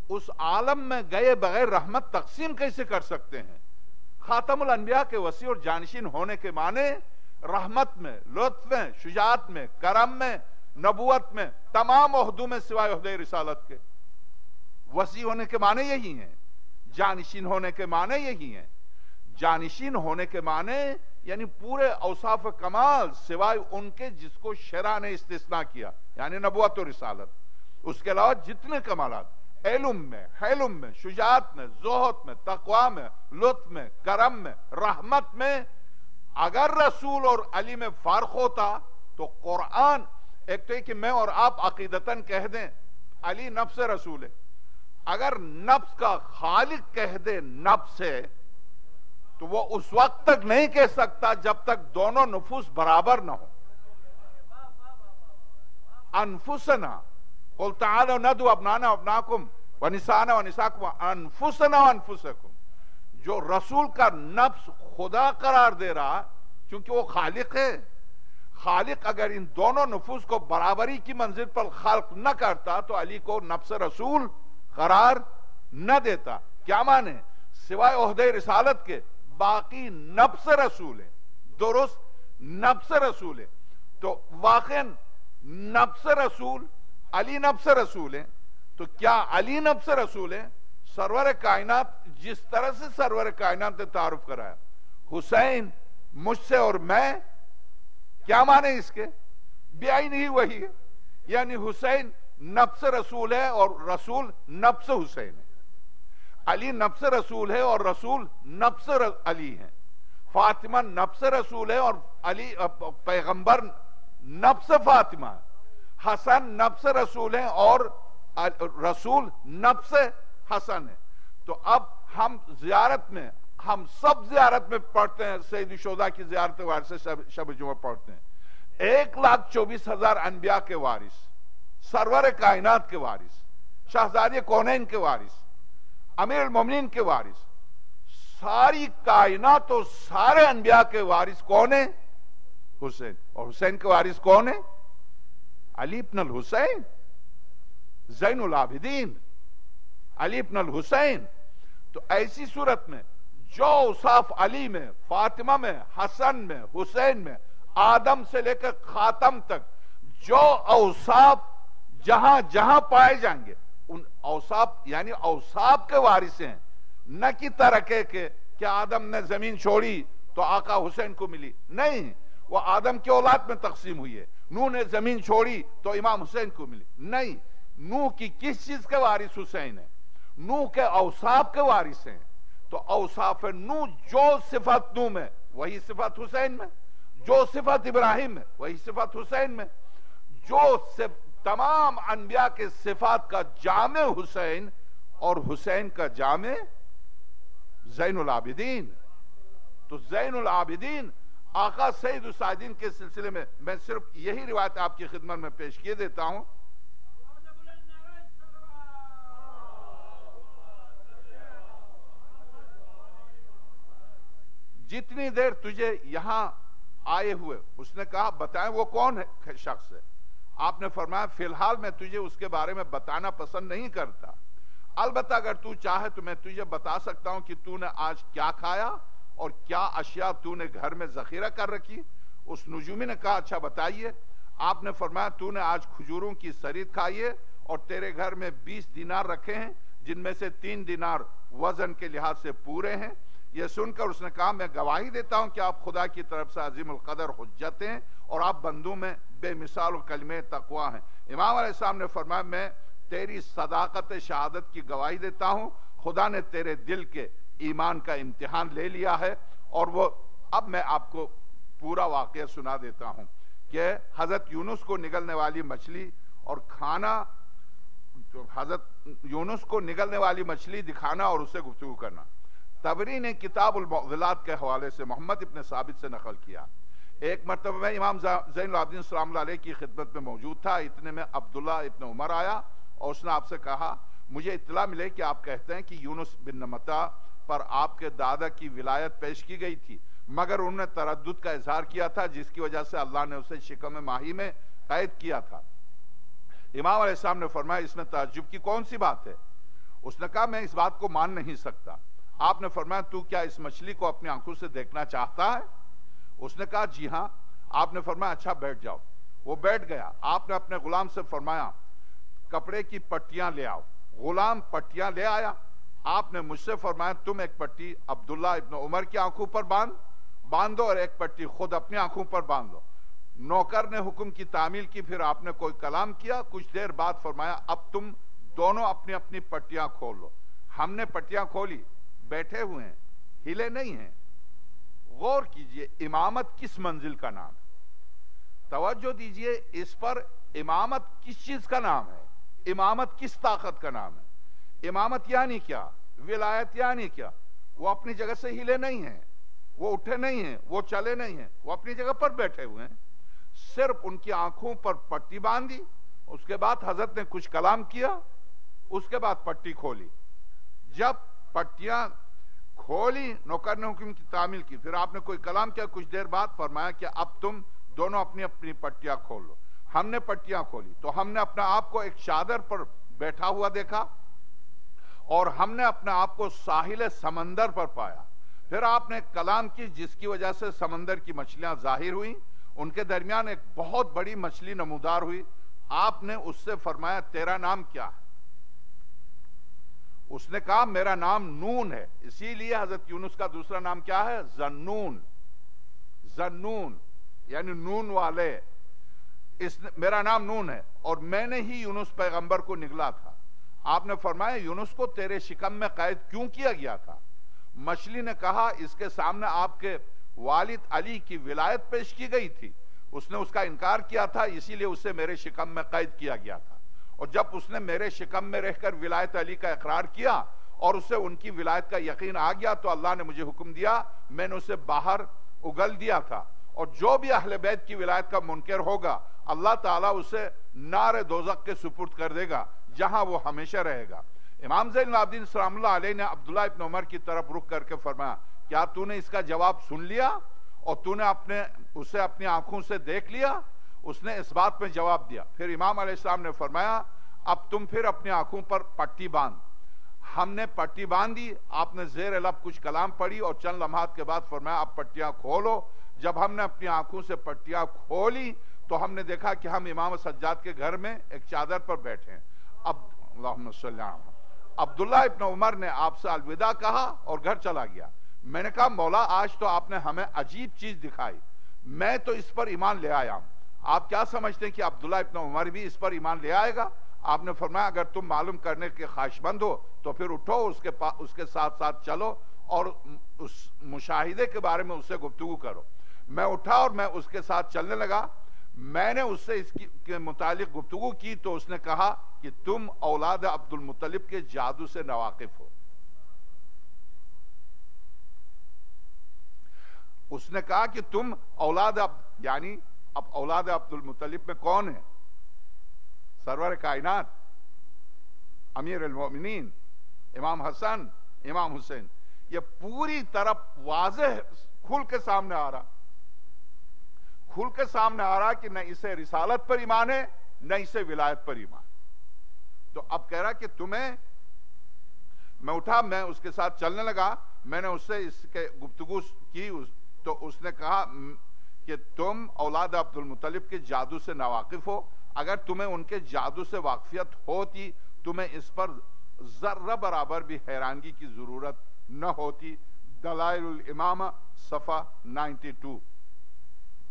اس عالم میں گئے بغیر رحمت تقسیم کیسے کر سکتے ہیں؟ خاتم الانبیاء کے وسیع اور جانشین ہونے کے معنی رحمت میں، لطف میں، شجاعت میں، کرم میں، نبوت میں، تمام عہدوں میں سوائے عہدہ رسالت کے۔ وسیع ہونے کے معنی یہی ہیں، جانشین ہونے کے معنی یہی ہیں۔ جانشین ہونے کے معنی یعنی پورے اوصاف کمال سوائے ان کے جس کو شرع نے استثناء کیا، یعنی نبوت و رسالت۔ اس کے علاوہ جتنے کمالات علم میں، حلم میں، شجاعت میں، زہد میں، تقوی میں، لطف میں، کرم میں، رحمت میں، اگر رسول اور علی میں فرق ہوتا تو قرآن ایک تو ہے کہ میں اور آپ عقیدتاً کہہ دیں علی نفس رسول ہے، اگر نفس کا خالق کہہ دے نفس ہے تو وہ اس وقت تک نہیں کہہ سکتا جب تک دونوں نفوس برابر نہ ہو۔ انفسنا قل تعالوا ندعو ابنانا وابناکم ونسانا ونساکم انفسنا وانفسکم۔ جو رسول کا نفس خدا قرار دے رہا چونکہ وہ خالق ہے، خالق اگر ان دونوں نفوس کو برابری کی منزل پر خلق نہ کرتا تو علی کو نفس رسول قرار نہ دیتا۔ کیا معنی؟ سوائے عہدہ رسالت کے باقی نفس رسول ہے، درست نفس رسول ہے۔ تو واقعاً نفس رسول، علی نفس رسول ہے، تو کیا علی نفس رسول ہے؟ سرور کائنات جس طرح سے سرور کائنات نے تعارف کرایا حسین مجھ سے اور میں، کیا معنی اس کے؟ بیائی نہیں وہی ہے، یعنی حسین نفس رسول ہے اور رسول نفس حسین ہے، علی نفس رسول ہے اور رسول نفس علی ہے، فاطمہ نفس رسول ہے اور علی پیغمبر نفس فاطمہ ہے، حسن نفس رسول ہے اور رسول نفس حسن ہے۔ تو اب ہم زیارت میں، ہم سب زیارت میں پڑھتے ہیں، سید الشہداء کی زیارت وارث سے شب جمعہ پڑھتے ہیں، 1,24,000 انبیاء کے وارث، سرور کائنات کے وارث، شہزادی کونین کے وارث، امیر المومنین کے وارث، ساری کائنات اور سارے انبیاء کے وارث کون ہیں؟ حسین۔ اور حسین کے وارث کون ہیں؟ علی ابن الحسین، زین العابدین، علی ابن الحسین۔ تو ایسی صورت میں جو اوصاف علی میں، فاطمہ میں، حسن میں، حسین میں، آدم سے لے کر خاتم تک جو اوصاف جہاں جہاں پائے جائیں گے ان اوصاف یعنی اوصاف کے وارث ہیں، نہ کی طرح کہ آدم نے زمین چھوڑی تو آقا حسین کو ملی، نہیں، وہ آدم کے اولاد میں تقسیم ہوئی ہے۔ نوح نے زمین چھوڑی تو امام حسین کو ملی، نہیں، نوح کی کس چیز کے وارث حسین ہے؟ نوح کے اوصاف کے وارث ہیں۔ تو اوصاف نوح جو صفت نوح میں وہی صفت حسین میں، جو صفت ابراہیم میں وہی صفت حسین میں، جو تمام انبیاء کے صفات کا جامع حسین اور حسین کا جامع زین العابدین۔ تو زین العابدین آقا سید الساجدین کے سلسلے میں صرف یہی روایت آپ کی خدمت میں پیش کیے دیتا ہوں. جتنی دیر تجھے یہاں آئے ہوئے اس نے کہا بتائیں وہ کون ہے شخص ہے. آپ نے فرمایا فی الحال میں تجھے اس کے بارے میں بتانا پسند نہیں کرتا، البتہ اگر تو چاہے تو میں تجھے بتا سکتا ہوں کہ تو نے آج کیا کھایا اور کیا اشیاء تو نے گھر میں ذخیرہ کر رکھی. اس نجومی نے کہا اچھا بتائیے. آپ نے فرمایا تو نے آج کھجوروں کی سرید کھائی ہے اور تیرے گھر میں 20 دینار رکھے ہیں جن میں سے 3 دینار وزن کے لحاظ سے پورے ہیں. یہ سن کر اس نے کہا میں گواہی دیتا ہوں کہ آپ خدا کی طرف سے عظیم القدر حجت ہیں اور آپ بندوں میں بے مثال و کلمہ تقوی ہیں. امام علیہ السلام نے فرمایا میں تیری صداقت شہادت کی گواہی دیتا ہوں، خدا نے تیرے دل کے ایمان کا امتحان لے لیا ہے. اور وہ اب میں آپ کو پورا واقعہ سنا دیتا ہوں کہ حضرت یونس کو نگلنے والی مچھلی اور کھانا، حضرت یونس کو نگلنے والی مچھلی دکھانا اور اسے گفتگو کرنا. طبری نے کتاب المعضلات کے حوالے سے محمد ابن ثابت سے نقل کیا. ایک مرتبہ میں امام زین العابدین سلام اللہ علیہ کی خدمت میں موجود تھا. اتنے میں عبداللہ ابن عمر آیا اور اس نے آپ سے کہا مجھے اطلاع ملے کہ آپ کہتے ہیں کہ یونس بن متا پر آپ کے دادا کی ولایت پیش کی گئی تھی، مگر انہوں نے تردد کا اظہار کیا تھا جس کی وجہ سے اللہ نے اسے شکم ماہی میں قید کیا تھا. امام علیہ السلام نے فرمایا اس میں تعجب کی کون سی بات ہے؟ اس نے کہا میں اس بات کو مان نہیں سکتا. آپ نے فرمایا تو کیا اس مچھلی کو اپنی آنکھوں سے دیکھنا چاہتا ہے؟ اس نے کہا جی ہاں. آپ نے فرمایا اچھا بیٹھ جاؤ. وہ بیٹھ گیا. آپ نے اپنے غلام سے فرمایا کپڑے کی پٹیاں لے آؤ. غلام پٹیاں لے آیا. آپ نے مجھ سے فرمایا تم ایک پٹی عبداللہ ابن عمر کی آنکھوں پر باندھو اور ایک پٹی خود اپنی آنکھوں پر باندھ دو. نوکر نے حکم کی تعمیل کی. پھر آپ نے کوئی کلام کیا. کچھ دیر بعد فرمایا اب تم دونوں اپنی اپنی پٹیاں کھول لو. ہم نے پٹیاں کھولی. بیٹھے ہوئے ہیں، ہلے نہیں ہیں. غور کیجئے امامت کس منزل کا نام ہے؟ توجہ دیجئے اس پر. امامت کس چیز کا نام ہے؟ امامت کس طاقت کا نام ہے؟ امامت یعنی کیا؟ ولایت یعنی کیا؟ وہ اپنی جگہ سے ہلے نہیں ہیں، وہ اٹھے نہیں ہیں، وہ چلے نہیں ہیں، وہ اپنی جگہ پر بیٹھے ہوئے ہیں. صرف ان کی آنکھوں پر پٹی باندھی. اس کے بعد حضرت نے کچھ کلام کیا. اس کے بعد پٹی کھولی. جب پٹیاں کھولی نوکر نے حکم کی تعمیل کی. پھر آپ نے کوئی کلام کیا. کچھ دیر بعد فرمایا کہ اب تم دونوں اپنی اپنی پٹیاں کھول لو. ہم نے پٹیاں کھولی تو ہم نے اپنا آپ کو ایک چادر پر بیٹھا ہوا دیکھا اور ہم نے اپنا آپ کو ساحل سمندر پر پایا. پھر آپ نے کلام کی جس کی وجہ سے سمندر کی مچھلیاں ظاہر ہوئیں. ان کے درمیان ایک بہت بڑی مچھلی نمودار ہوئی. آپ نے اس سے فرمایا تیرا نام کیا ہے؟ اس نے کہا میرا نام نون ہے. اسی لیے حضرت یونس کا دوسرا نام کیا ہے؟ ذنون. ذنون یعنی نون والے. میرا نام نون ہے اور میں نے ہی یونس پیغمبر کو نگلا تھا. آپ نے فرمایا یونس کو تیرے شکم میں قید کیوں کیا گیا تھا؟ مچھلی نے کہا اس کے سامنے آپ کے والد علی کی ولایت پیش کی گئی تھی. اس نے اس کا انکار کیا تھا، اسی لیے اسے میرے شکم میں قید کیا گیا تھا. اور جب اس نے میرے شکم میں رہ کر ولایت علی کا اقرار کیا اور اسے ان کی ولایت کا یقین آ گیا تو اللہ نے مجھے حکم دیا، میں نے اسے باہر اگل دیا تھا. اور جو بھی اہل بیت کی ولایت کا منکر ہوگا اللہ تعالیٰ اسے نار دوزخ کے سپرد کر دے گا جہاں وہ ہمیشہ رہے گا. امام زین العابدین سلام اللہ علیہ نے عبداللہ ابن عمر کی طرف رخ کر کے فرمایا کیا تو نے اس کا جواب سن لیا اور تو نے اسے اپنی آنکھوں سے دیکھ لیا؟ اس نے اس بات میں جواب دیا. پھر امام علیہ السلام نے فرمایا اب تم پھر اپنی آنکھوں پر پٹی باندھ. ہم نے پٹی باندھی. آپ نے زیر لب کچھ کلام پڑھی اور چند لمحات کے بعد فرمایا اب پٹیاں کھولو. جب ہم نے اپنی آنکھوں سے پٹیاں کھولی تو ہم نے دیکھا کہ ہم امام سجاد کے گھر میں ایک چادر پر بیٹھے ہیں. اللہم صلی اللہ علیہ وسلم. عبداللہ ابن عمر نے آپ سے الوداع کہا اور گھر چلا گیا. میں نے کہا مولا آج تو آپ نے ہمیں عجیب چیز دکھائی، میں تو اس پر ایمان لے آیا ہوں. آپ کیا سمجھتے ہیں کہ عبداللہ ابن عمر بھی اس پر ایمان لے آئے گا؟ آپ نے فرمایا اگر تم معلوم کرنے کے خواہش مند ہو تو پھر اٹھو، اس کے ساتھ ساتھ چلو اور اس مشاہدے کے بارے میں اس سے گفتگو کرو. میں اٹھا اور میں اس کے ساتھ چلنے لگا. میں نے اس سے اس کے متعلق گفتگو کی تو اس نے کہا کہ تم اولاد عبد المطلب کے جادو سے ناواقف ہو. اس نے کہا کہ تم اولاد یعنی اب اولاد عبد المطلب میں کون ہے؟ سرور کائنات، امیر المومنین، امام حسن، امام حسین. یہ پوری طرف واضح کھل کے سامنے آ رہا، کھل کے سامنے آ رہا کہ نہ اسے رسالت پر ایمان ہے نہ اسے ولایت پر ایمان. تو اب کہہ رہا کہ تمہیں، میں اٹھا، میں اس کے ساتھ چلنے لگا، میں نے اس سے اس کے گفتگو کی، تو اس نے کہا کہ تم اولاد عبد المطلب کے جادو سے ناواقف ہو. اگر تمہیں ان کے جادو سے واقفیت ہوتی تمہیں اس پر ذرہ برابر بھی حیرانگی کی ضرورت نہ ہوتی. دلائل الامامہ صفحہ 92.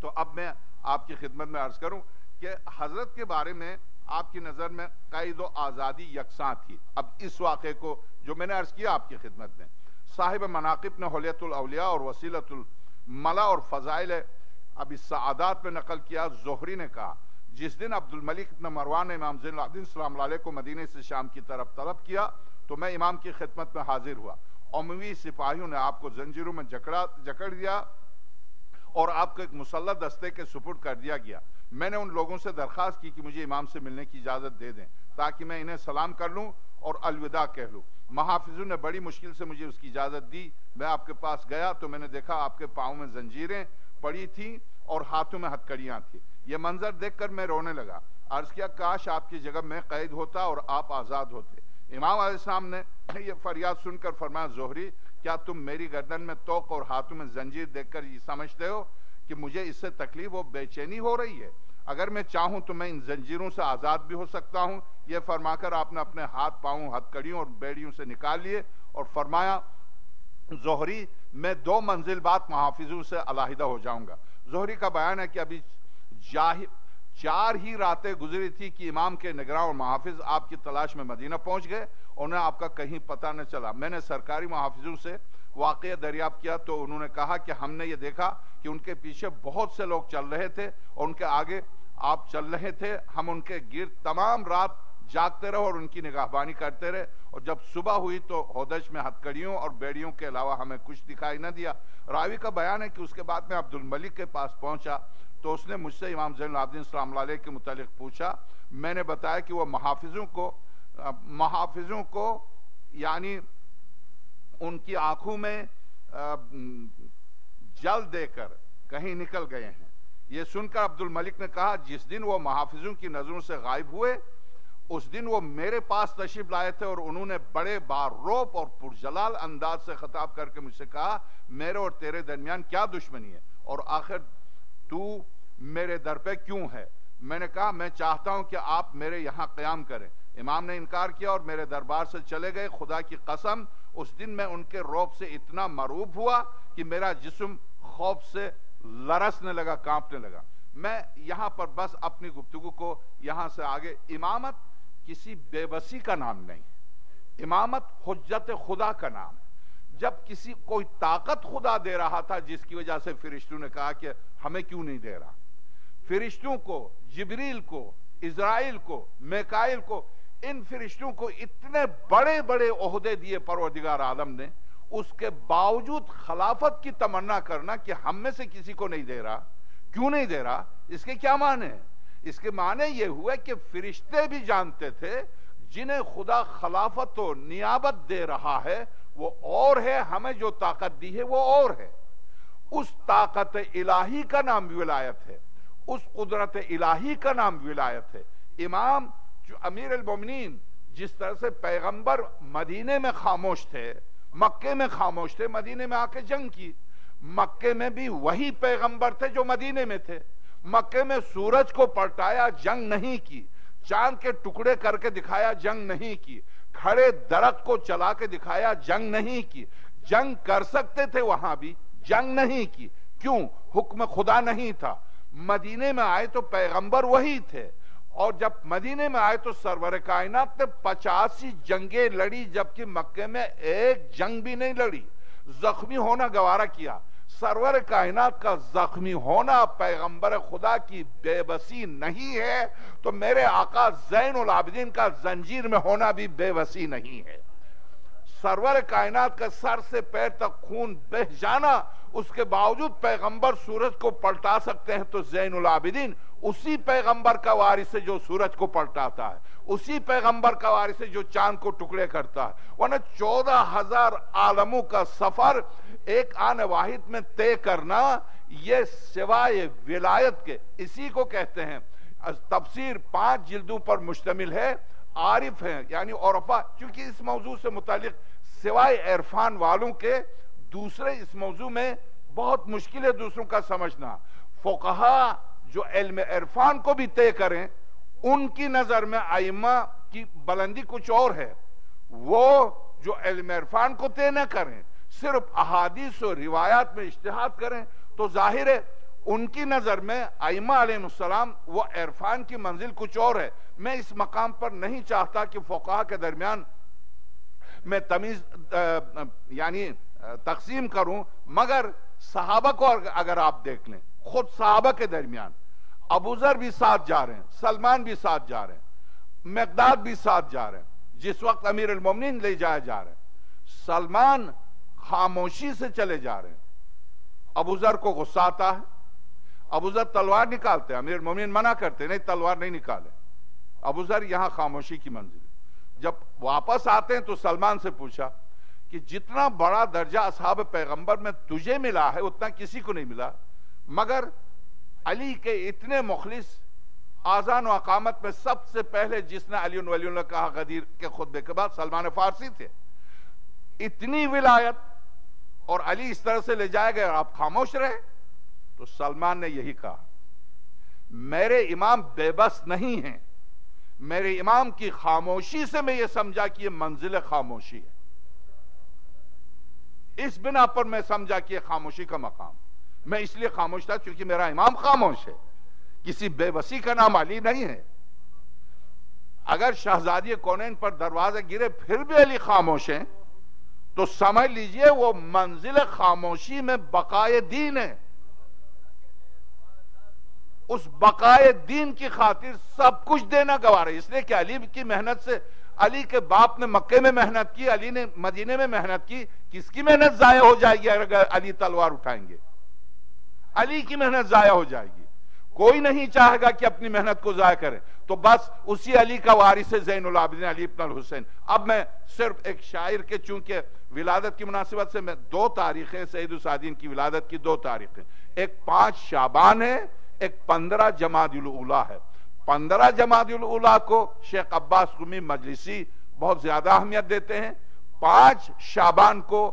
تو اب میں آپ کی خدمت میں عرض کروں کہ حضرت کے بارے میں آپ کی نظر میں قید و آزادی یکساں تھی. اب اس واقعے کو جو میں نے عرض کیا آپ کی خدمت میں، صاحب مناقب نے حلیت الاولیاء اور وسیلۃ الملا اور فضائل اب اس سعادات میں نقل کیا. زہری نے کہا جس دن عبد الملک بن مروان نے امام زین العابدین السلام علیہ کو مدینے سے شام کی طرف طلب کیا تو میں امام کی خدمت میں حاضر ہوا. اموی سپاہیوں نے آپ کو زنجیروں میں جکڑ دیا اور آپ کو ایک مسلح دستے کے سپرد کر دیا گیا. میں نے ان لوگوں سے درخواست کی کہ مجھے امام سے ملنے کی اجازت دے دیں تاکہ میں انہیں سلام کر لوں اور الوداع کہہ لوں. محافظوں نے بڑی مشکل سے مجھے اس کی اجازت دی. میں آپ کے پاس گیا تو میں نے دیکھا آپ کے پاؤں میں زنجیریں پڑی تھیں اور ہاتھوں میں ہتکڑیاں تھیں. یہ منظر دیکھ کر میں رونے لگا. عرض کیا کاش آپ کی جگہ میں قید ہوتا اور آپ آزاد ہوتے. امام علیہ السلام نے یہ فریاد سن کر فرمایا زہری کیا تم میری گردن میں توق اور ہاتھوں میں زنجیر دیکھ کر یہ سمجھتے ہو کہ مجھے اس سے تکلیف و بے چینی ہو رہی ہے؟ اگر میں چاہوں تو میں ان زنجیروں سے آزاد بھی ہو سکتا ہوں. یہ فرما کر آپ نے اپنے ہاتھ پاؤں ہتکڑیوں اور بیڑیوں سے نکال لیے اور فرمایا زہری میں 2 منزل بعد محافظوں سے علیحدہ ہو جاؤں گا. زہری کا بیان ہے کہ ابھی 4 ہی راتیں گزری تھی کہ امام کے نگراں اور محافظ آپ کی تلاش میں مدینہ پہنچ گئے. انہیں آپ کا کہیں پتہ نہ چلا. میں نے سرکاری محافظوں سے واقعہ دریافت کیا تو انہوں نے کہا کہ ہم نے یہ دیکھا کہ ان کے پیچھے بہت سے لوگ چل رہے تھے اور ان کے آگے آپ چل رہے تھے. ہم ان کے گرد تمام رات جاگتے رہے اور ان کی نگہبانی کرتے رہے اور جب صبح ہوئی تو ہودش میں ہتکڑیوں اور بیڑیوں کے علاوہ ہمیں کچھ دکھائی نہ دیا. راوی کا بیان ہے کہ اس کے بعد میں عبد الملک کے پاس پہنچا تو اس نے مجھ سے امام زین العابدین السلام علیہ کے متعلق پوچھا. میں نے بتایا کہ وہ محافظوں کو یعنی ان کی آنکھوں میں جل دے کر کہیں نکل گئے ہیں. یہ سن کر عبد الملک نے کہا جس دن وہ محافظوں کی نظروں سے غائب ہوئے اس دن وہ میرے پاس تشریف لائے تھے اور انہوں نے بڑے باروب اور پرجلال انداز سے خطاب کر کے مجھ سے کہا میرے اور تیرے درمیان کیا دشمنی ہے اور آخر تو میرے در پہ کیوں ہے؟ میں نے کہا میں چاہتا ہوں کہ آپ میرے یہاں قیام کریں. امام نے انکار کیا اور میرے دربار سے چلے گئے. خدا کی قسم اس دن میں ان کے روب سے اتنا مرعوب ہوا کہ میرا جسم خوف سے لرزنے لگا، کانپنے لگا. میں یہاں پر بس اپنی گفتگو کو یہاں سے آگے، امامت کسی بے بسی کا نام نہیں، امامت حجت خدا کا نام ہے. جب کسی کوئی طاقت خدا دے رہا تھا جس کی وجہ سے فرشتوں نے کہا کہ ہمیں کیوں نہیں دے رہا، فرشتوں کو، جبریل کو، اسرائیل کو، میکائیل کو، ان فرشتوں کو اتنے بڑے بڑے عہدے دیے پروردگار عالم نے، اس کے باوجود خلافت کی تمنا کرنا کہ ہم میں سے کسی کو نہیں دے رہا. کیوں نہیں دے رہا؟ اس کے کیا معنی ہے؟ اس کے معنی یہ ہوئے کہ فرشتے بھی جانتے تھے جنہیں خدا خلافت و نیابت دے رہا ہے وہ اور ہے، ہمیں جو طاقت دی ہے وہ اور ہے. اس طاقت الہی کا نام ولایت ہے، اس قدرت الہی کا نام ولایت ہے. امام جو امیر المومنین جس طرح سے پیغمبر مدینے میں خاموش تھے، مکے میں خاموش تھے، مدینے میں آ کے جنگ کی. مکے میں بھی وہی پیغمبر تھے جو مدینے میں تھے. مکے میں سورج کو پلٹایا، جنگ نہیں کی. چاند کے ٹکڑے کر کے دکھایا، جنگ نہیں کی. کھڑے درخت کو چلا کے دکھایا، جنگ نہیں کی. جنگ کر سکتے تھے وہاں بھی، جنگ نہیں کی. کیوں؟ حکم خدا نہیں تھا. مدینے میں آئے تو پیغمبر وہی تھے اور جب مدینے میں آئے تو سرور کائنات نے 85 جنگیں لڑی جبکہ مکے میں ایک جنگ بھی نہیں لڑی. زخمی ہونا گوارا کیا. سرور کائنات کا زخمی ہونا پیغمبر خدا کی بے بسی نہیں ہے تو میرے آقا زین العابدین کا زنجیر میں ہونا بھی بے بسی نہیں ہے. سرور کائنات کا سر سے پیر تک خون بہ جانا، اس کے باوجود پیغمبر سورج کو پلٹا سکتے ہیں، تو زین العابدین اسی پیغمبر کا وارث ہے جو سورج کو پلٹاتا ہے، اسی پیغمبر کا وارث ہے جو چاند کو ٹکڑے کرتا ہے۔ ورنہ 14,000 عالموں کا سفر ایک آن واحد میں طے کرنا، یہ سوائے ولایت کے، اسی کو کہتے ہیں تفسیر 5 جلدوں پر مشتمل ہے، عارف ہیں یعنی عرفا، چونکہ اس موضوع سے متعلق سوائے عرفان والوں کے دوسرے اس موضوع میں بہت مشکل ہے دوسروں کا سمجھنا۔ فقہا جو علم عرفان کو بھی طے کریں، ان کی نظر میں ائمہ کی بلندی کچھ اور ہے، وہ جو علم عرفان کو طے نہ کریں، صرف احادیث و روایات میں اجتہاد کریں، تو ظاہر ہے ان کی نظر میں ائمہ علیہ السلام وہ عرفان کی منزل کچھ اور ہے۔ میں اس مقام پر نہیں چاہتا کہ فقہا کے درمیان میں تمیز یعنی تقسیم کروں، مگر صحابہ کو اگر آپ دیکھ لیں، خود صحابہ کے درمیان ابو ذر بھی ساتھ جا رہے ہیں، سلمان بھی ساتھ جا رہے ہیں، مقداد بھی ساتھ جا رہے ہیں، جس وقت امیر المومنین لے جائے جا رہے ہیں، سلمان خاموشی سے چلے جا رہے ہیں، ابو ذر کو غصہ آتا ہے، ابو ذر تلوار نکالتے ہیں، امیر المومنین منع کرتے نہیں تلوار نہیں نکالے، ابو ذر یہاں خاموشی کی منزل۔ جب واپس آتے ہیں تو سلمان سے پوچھا کہ جتنا بڑا درجہ اصحاب پیغمبر میں تجھے ملا ہے اتنا کسی کو نہیں ملا، مگر علی کے اتنے مخلص، آذان و اقامت میں سب سے پہلے جس نے علی ولی اللہ کہا غدیر کے خطبے کے بعد سلمان فارسی تھے، اتنی ولایت اور علی اس طرح سے لے جائے گئے اور آپ خاموش رہے۔ تو سلمان نے یہی کہا، میرے امام بے بس نہیں ہیں، میرے امام کی خاموشی سے میں یہ سمجھا کہ یہ منزل خاموشی ہے، اس بنا پر میں سمجھا کہ یہ خاموشی کا مقام، میں اس لیے خاموش تھا چونکہ میرا امام خاموش ہے، کسی بے بسی کا نام علی نہیں ہے۔ اگر شہزادی کونین پر دروازے گرے پھر بھی علی خاموش ہیں تو سمجھ لیجئے وہ منزل خاموشی میں بقائے دین ہے، اس بقائے دین کی خاطر سب کچھ دینا گوار ہے، اس لیے کہ علی کی محنت سے، علی کے باپ نے مکے میں محنت کی، علی نے مدینے میں محنت کی، کس کی محنت ضائع ہو جائے گی اگر علی تلوار اٹھائیں گے؟ علی کی محنت ضائع ہو جائے گی، کوئی نہیں چاہے گا کہ اپنی محنت کو ضائع کرے، تو بس اسی علی کا وارث ہے زین العابدین علی ابن الحسین۔ اب میں صرف ایک شاعر کے چونکہ ولادت کی مناسبت سے میں 2 تاریخیں، سید السعدین کی ولادت کی 2 تاریخیں، ایک 5 شعبان ہے، ایک 15 جمادی الاولیٰ ہے۔ 15 جمادی الاولیٰ کو شیخ عباس قمی مجلسی بہت زیادہ اہمیت دیتے ہیں، 5 شعبان کو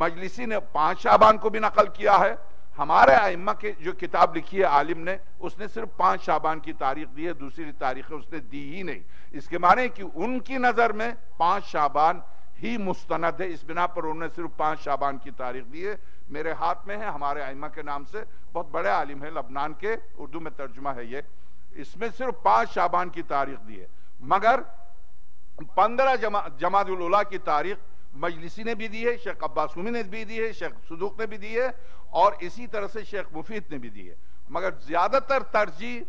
مجلسی نے 5 شعبان کو بھی نقل کیا ہے۔ ہمارے ائمہ کے جو کتاب لکھی ہے عالم نے، اس نے صرف 5 شعبان کی تاریخ دی ہے، دوسری تاریخیں اس نے دی ہی نہیں۔ اس کے معنی کہ ان کی نظر میں 5 شعبان ہی مستند ہے، اس بنا پر انہوں نے صرف 5 شعبان کی تاریخ دی ہے۔ میرے ہاتھ میں ہے، ہمارے ائمہ کے نام سے بہت بڑے عالم ہیں لبنان کے، اردو میں ترجمہ ہے یہ، اس میں صرف 5 شعبان کی تاریخ دی ہے، مگر 15 جمادی الاولیٰ کی تاریخ مجلسی نے بھی دی ہے، شیخ عباس قمی نے بھی دی ہے، شیخ صدوق نے بھی دی ہے، اور اسی طرح سے شیخ مفید نے بھی دی ہے، مگر زیادہ تر ترجیح،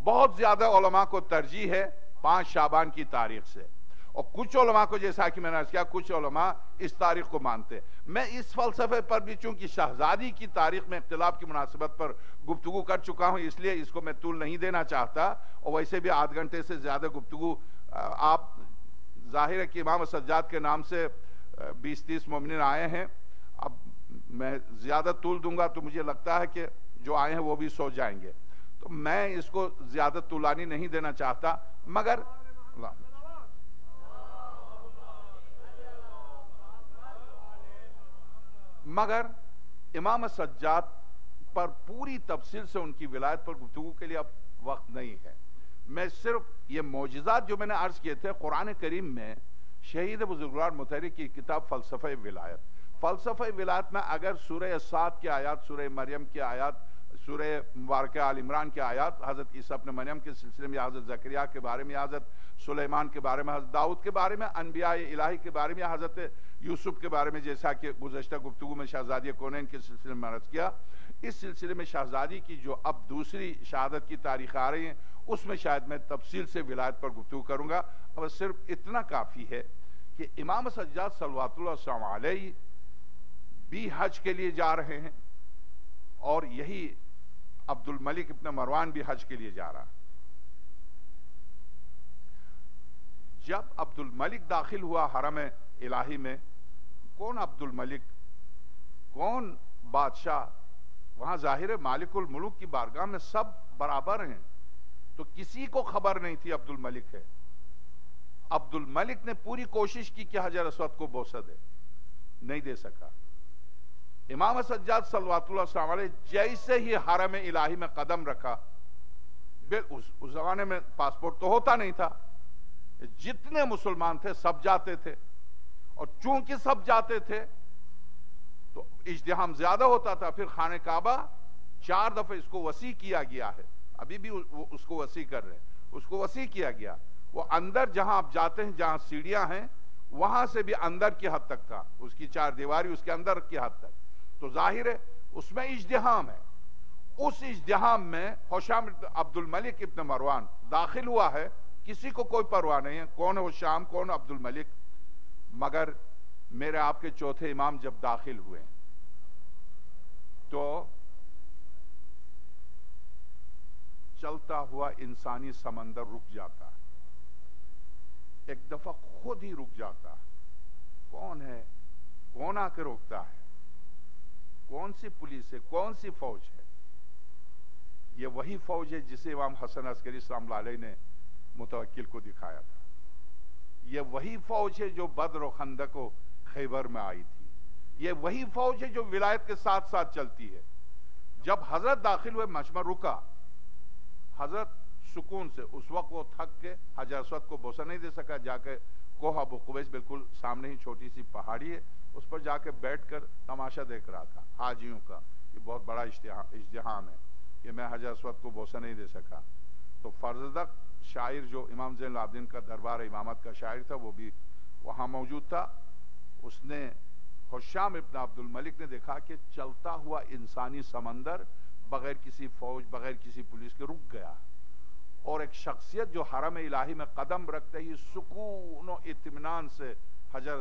بہت زیادہ علماء کو ترجیح ہے 5 شعبان کی تاریخ سے، اور کچھ علماء کو جیسا کہ میں نے عرض کیا کچھ علماء اس تاریخ کو مانتے۔ میں اس فلسفے پر بھی چونکہ شہزادی کی تاریخ میں اختلاف کی مناسبت پر گفتگو کر چکا ہوں، اس لیے اس کو میں طول نہیں دینا چاہتا، اور ویسے بھی آدھ گھنٹے سے زیادہ گفتگو آپ ظاہر ہے کہ امام سجاد کے نام سے 20-30 مومنین آئے ہیں، اب میں زیادہ طول دوں گا تو مجھے لگتا ہے کہ جو آئے ہیں وہ بھی سو جائیں گے، تو میں اس کو زیادہ طولانی نہیں دینا چاہتا، مگر امام سجاد پر پوری تفصیل سے ان کی ولایت پر گفتگو کے لیے اب وقت نہیں ہے۔ میں صرف یہ معجزات جو میں نے عرض کیے تھے، قرآن کریم میں شہید بزرگوار مطہری کی کتاب فلسفہ ولایت میں اگر سورہ صاد کی آیات، سورہ مریم کی آیات، سورہ مبارکہ آل عمران کی آیات، حضرت عیسیٰ ابن مریم کے سلسلے میں، حضرت زکریا کے بارے میں، حضرت سلیمان کے بارے میں، حضرت داؤد کے بارے میں، انبیاء الہی کے بارے میں، حضرت یوسف کے بارے میں، جیسا کہ گزشتہ گفتگو میں شہزادی کونین کے سلسلے میں عرض کیا، اس سلسلے میں شہزادی کی جو اب دوسری شہادت کی تاریخ آ رہی ہیں، اس میں شاید میں تفصیل سے ولایت پر گفتگو کروں گا، اور صرف اتنا کافی ہے کہ امام سجاد صلوات اللہ علیہ بھی حج کے لیے جا رہے ہیں اور یہی عبد الملک ابن مروان بھی حج کے لیے جا رہا ہے۔ جب عبد الملک داخل ہوا حرم الہی میں، کون عبد الملک، کون بادشاہ؟ وہاں ظاہر مالک الملوک کی بارگاہ میں سب برابر ہیں، تو کسی کو خبر نہیں تھی عبد الملک ہے۔ عبد الملک نے پوری کوشش کی کہ حجر اسود کو بوسہ دے، نہیں دے سکا۔ امام سجاد صلوات اللہ علیہ جیسے ہی حرم الہی میں قدم رکھا، اس زمانے میں پاسپورٹ تو ہوتا نہیں تھا، جتنے مسلمان تھے سب جاتے تھے، اور چونکہ سب جاتے تھے تو ازدحام زیادہ ہوتا تھا۔ پھر خانہ کعبہ 4 دفعہ اس کو وسیع کیا گیا ہے، ابھی بھی اس کو وسیع کر رہے ہیں، اس کو وسیع کیا گیا۔ وہ اندر جہاں آپ جاتے ہیں، جہاں سیڑھیاں ہیں، وہاں سے بھی اندر کی حد تک تھا، اس کی 4 دیواری اس کے اندر کی حد تک، تو ظاہر ہے اس میں ازدحام ہے۔ اس ازدحام میں حشام عبد الملک ابن مروان داخل ہوا ہے، کسی کو کوئی پرواہ نہیں ہے کون ہے حشام، کون عبد الملک، مگر میرے آپ کے چوتھے امام جب داخل ہوئے تو چلتا ہوا انسانی سمندر رک جاتا، ایک دفعہ خود ہی رک جاتا۔ کون ہے؟ کون آ کے روکتا ہے؟ کون سی پولیس ہے؟ کون سی فوج ہے؟ یہ وہی فوج ہے جسے امام حسن عسکری سلام اللہ علیہ نے متوکل کو دکھایا تھا۔ یہ وہی فوج ہے جو بدر و خندق و خیبر میں آئی تھی۔ یہ وہی فوج ہے جو ولایت کے ساتھ ساتھ چلتی ہے۔ جب حضرت داخل ہوئے، مجمع رکا، حضرت سکون سے، اس وقت وہ تھک کے حجر اسود کو بوسہ نہیں دے سکا، جا کے کوہ ابو قبیس بالکل سامنے ہی چھوٹی سی پہاڑی ہے، اس پر جا کے بیٹھ کر تماشا دیکھ رہا تھا حاجیوں کا، یہ بہت بڑا ازدحام ہے کہ میں حجر اسود کو بوسہ نہیں دے سکا۔ تو فرزدق شاعر جو امام زین العابدین کا دربار امامت کا شاعر تھا، وہ بھی وہاں موجود تھا۔ اس نے، حشام ابن عبد الملک نے دیکھا کہ چلتا ہوا انسانی سمندر بغیر کسی فوج، بغیر کسی پولیس کے رک گیا، اور ایک شخصیت جو حرم الہی میں قدم رکھتے ہی سکون و اطمینان سے حجر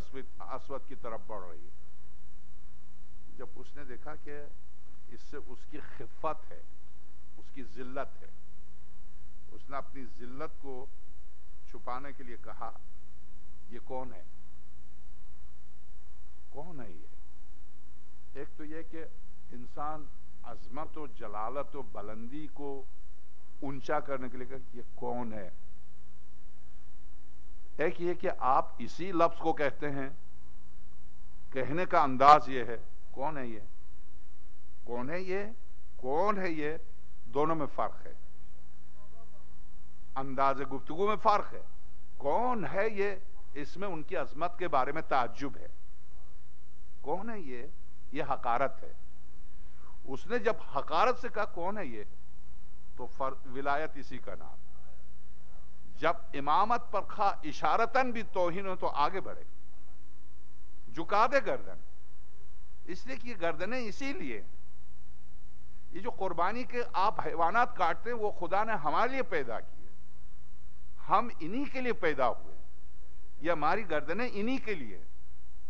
اسود کی طرف بڑھ رہی ہے۔ جب اس نے دیکھا کہ اس سے اس کی خفت ہے، اس کی ذلت ہے، اس نے اپنی ذلت کو چھپانے کے لیے کہا، یہ کون ہے؟ کون ہے یہ؟ ایک تو یہ کہ انسان عظمت و جلالت و بلندی کو اونچا کرنے کے لیے کہا، یہ کون ہے؟ ایک یہ کہ آپ اسی لفظ کو کہتے ہیں، کہنے کا انداز یہ ہے، کون ہے یہ؟ کون ہے یہ؟ کون ہے یہ؟ دونوں میں فرق ہے، انداز گفتگو میں فرق ہے۔ کون ہے یہ؟ اس میں ان کی عظمت کے بارے میں تعجب ہے۔ کون ہے یہ؟ یہ حقارت ہے۔ اس نے جب حقارت سے کہا کون ہے یہ، تو ولایت اسی کا نام۔ جب امامت پر خواہ اشارتاً بھی توہین ہو تو آگے بڑھے، جھکا دے گردن، اس لیے کہ یہ گردنیں اسی لیے، یہ جو قربانی کے آپ حیوانات کاٹتے ہیں وہ خدا نے ہمارے لیے پیدا کیے، ہم انہی کے لیے پیدا ہوئے، یہ ہماری گردنیں انہی کے لیے،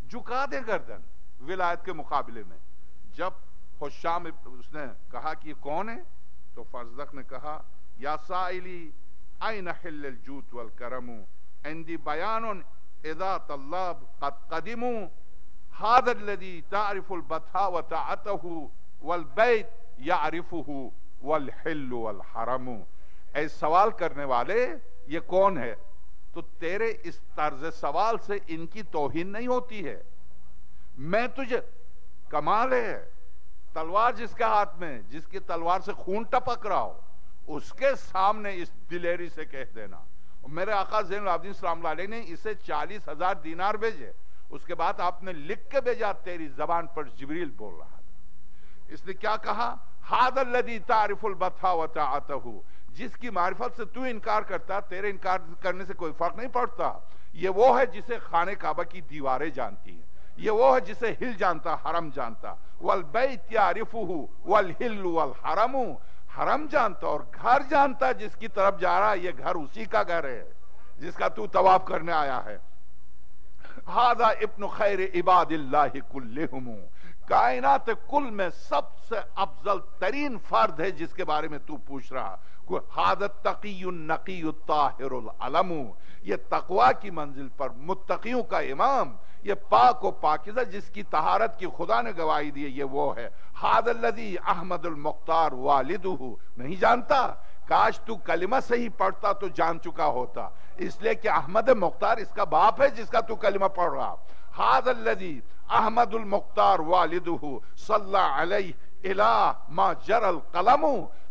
جھکا دے گردن ولایت کے مقابلے میں۔ جب حشام اس نے کہا کہ یہ کون ہے، تو فرزدق نے کہا، یا سائلی این حل الجود والکرم عندی بیان اذا طلاب قد قدموا هذا الذي تعرف البطحاء وطاعته والبيت يعرفه والحل والحرم۔ اے سوال کرنے والے، یہ کون ہے؟ تو تیرے اس طرز سوال سے ان کی توہین نہیں ہوتی ہے۔ میں تجھے، کمال ہے، تلوار جس کے ہاتھ میں، جس کی تلوار سے خون ٹپک رہا ہو، اس کے سامنے اس دلیری سے کہہ دینا۔ میرے آقا زین العابدین سلام اللہ علیہ نے اسے 40,000 دینار بھیجے، اس کے بعد آپ نے لکھ کے بھیجا، تیری زبان پر جبریل بول رہا تھا۔ اس نے کیا کہا؟ ھذا الذی تعرف البطحاء وطاعته، جس کی معرفت سے تو انکار کرتا، تیرے انکار کرنے سے کوئی فرق نہیں پڑتا۔ یہ وہ ہے جسے خانہ کعبہ کی دیواریں جانتی ہیں، یہ وہ ہے جسے ہل جانتا، حرم جانتا، والبیت یعرفہ والحل والحرم، حرم جانتا اور گھر جانتا، جس کی طرف جا رہا یہ گھر اسی کا گھر ہے جس کا تو طواف کرنے آیا ہے۔ ھذا ابن خیر عباد اللہ کلہم، کائنات کل میں سب سے افضل ترین فرد ہے جس کے بارے میں تو پوچھ رہا. ھذا التقی النقی الطاہر العلم، یہ تقوی کی منزل پر متقیوں کا امام، یہ پاک و پاکیزہ جس کی طہارت کی خدا نے گواہی دی ہے، یہ وہ ہے. ھذا الذی احمد المختار والدہ، نہیں جانتا؟ کاش تو کلمہ صحیح پڑھتا تو جان چکا ہوتا، اس لیے کہ احمد مختار اس کا باپ ہے جس کا تو کلمہ پڑھ رہا. ھذا الذی احمد المختار والدہ صلی علیہ الہ ما جر القلم،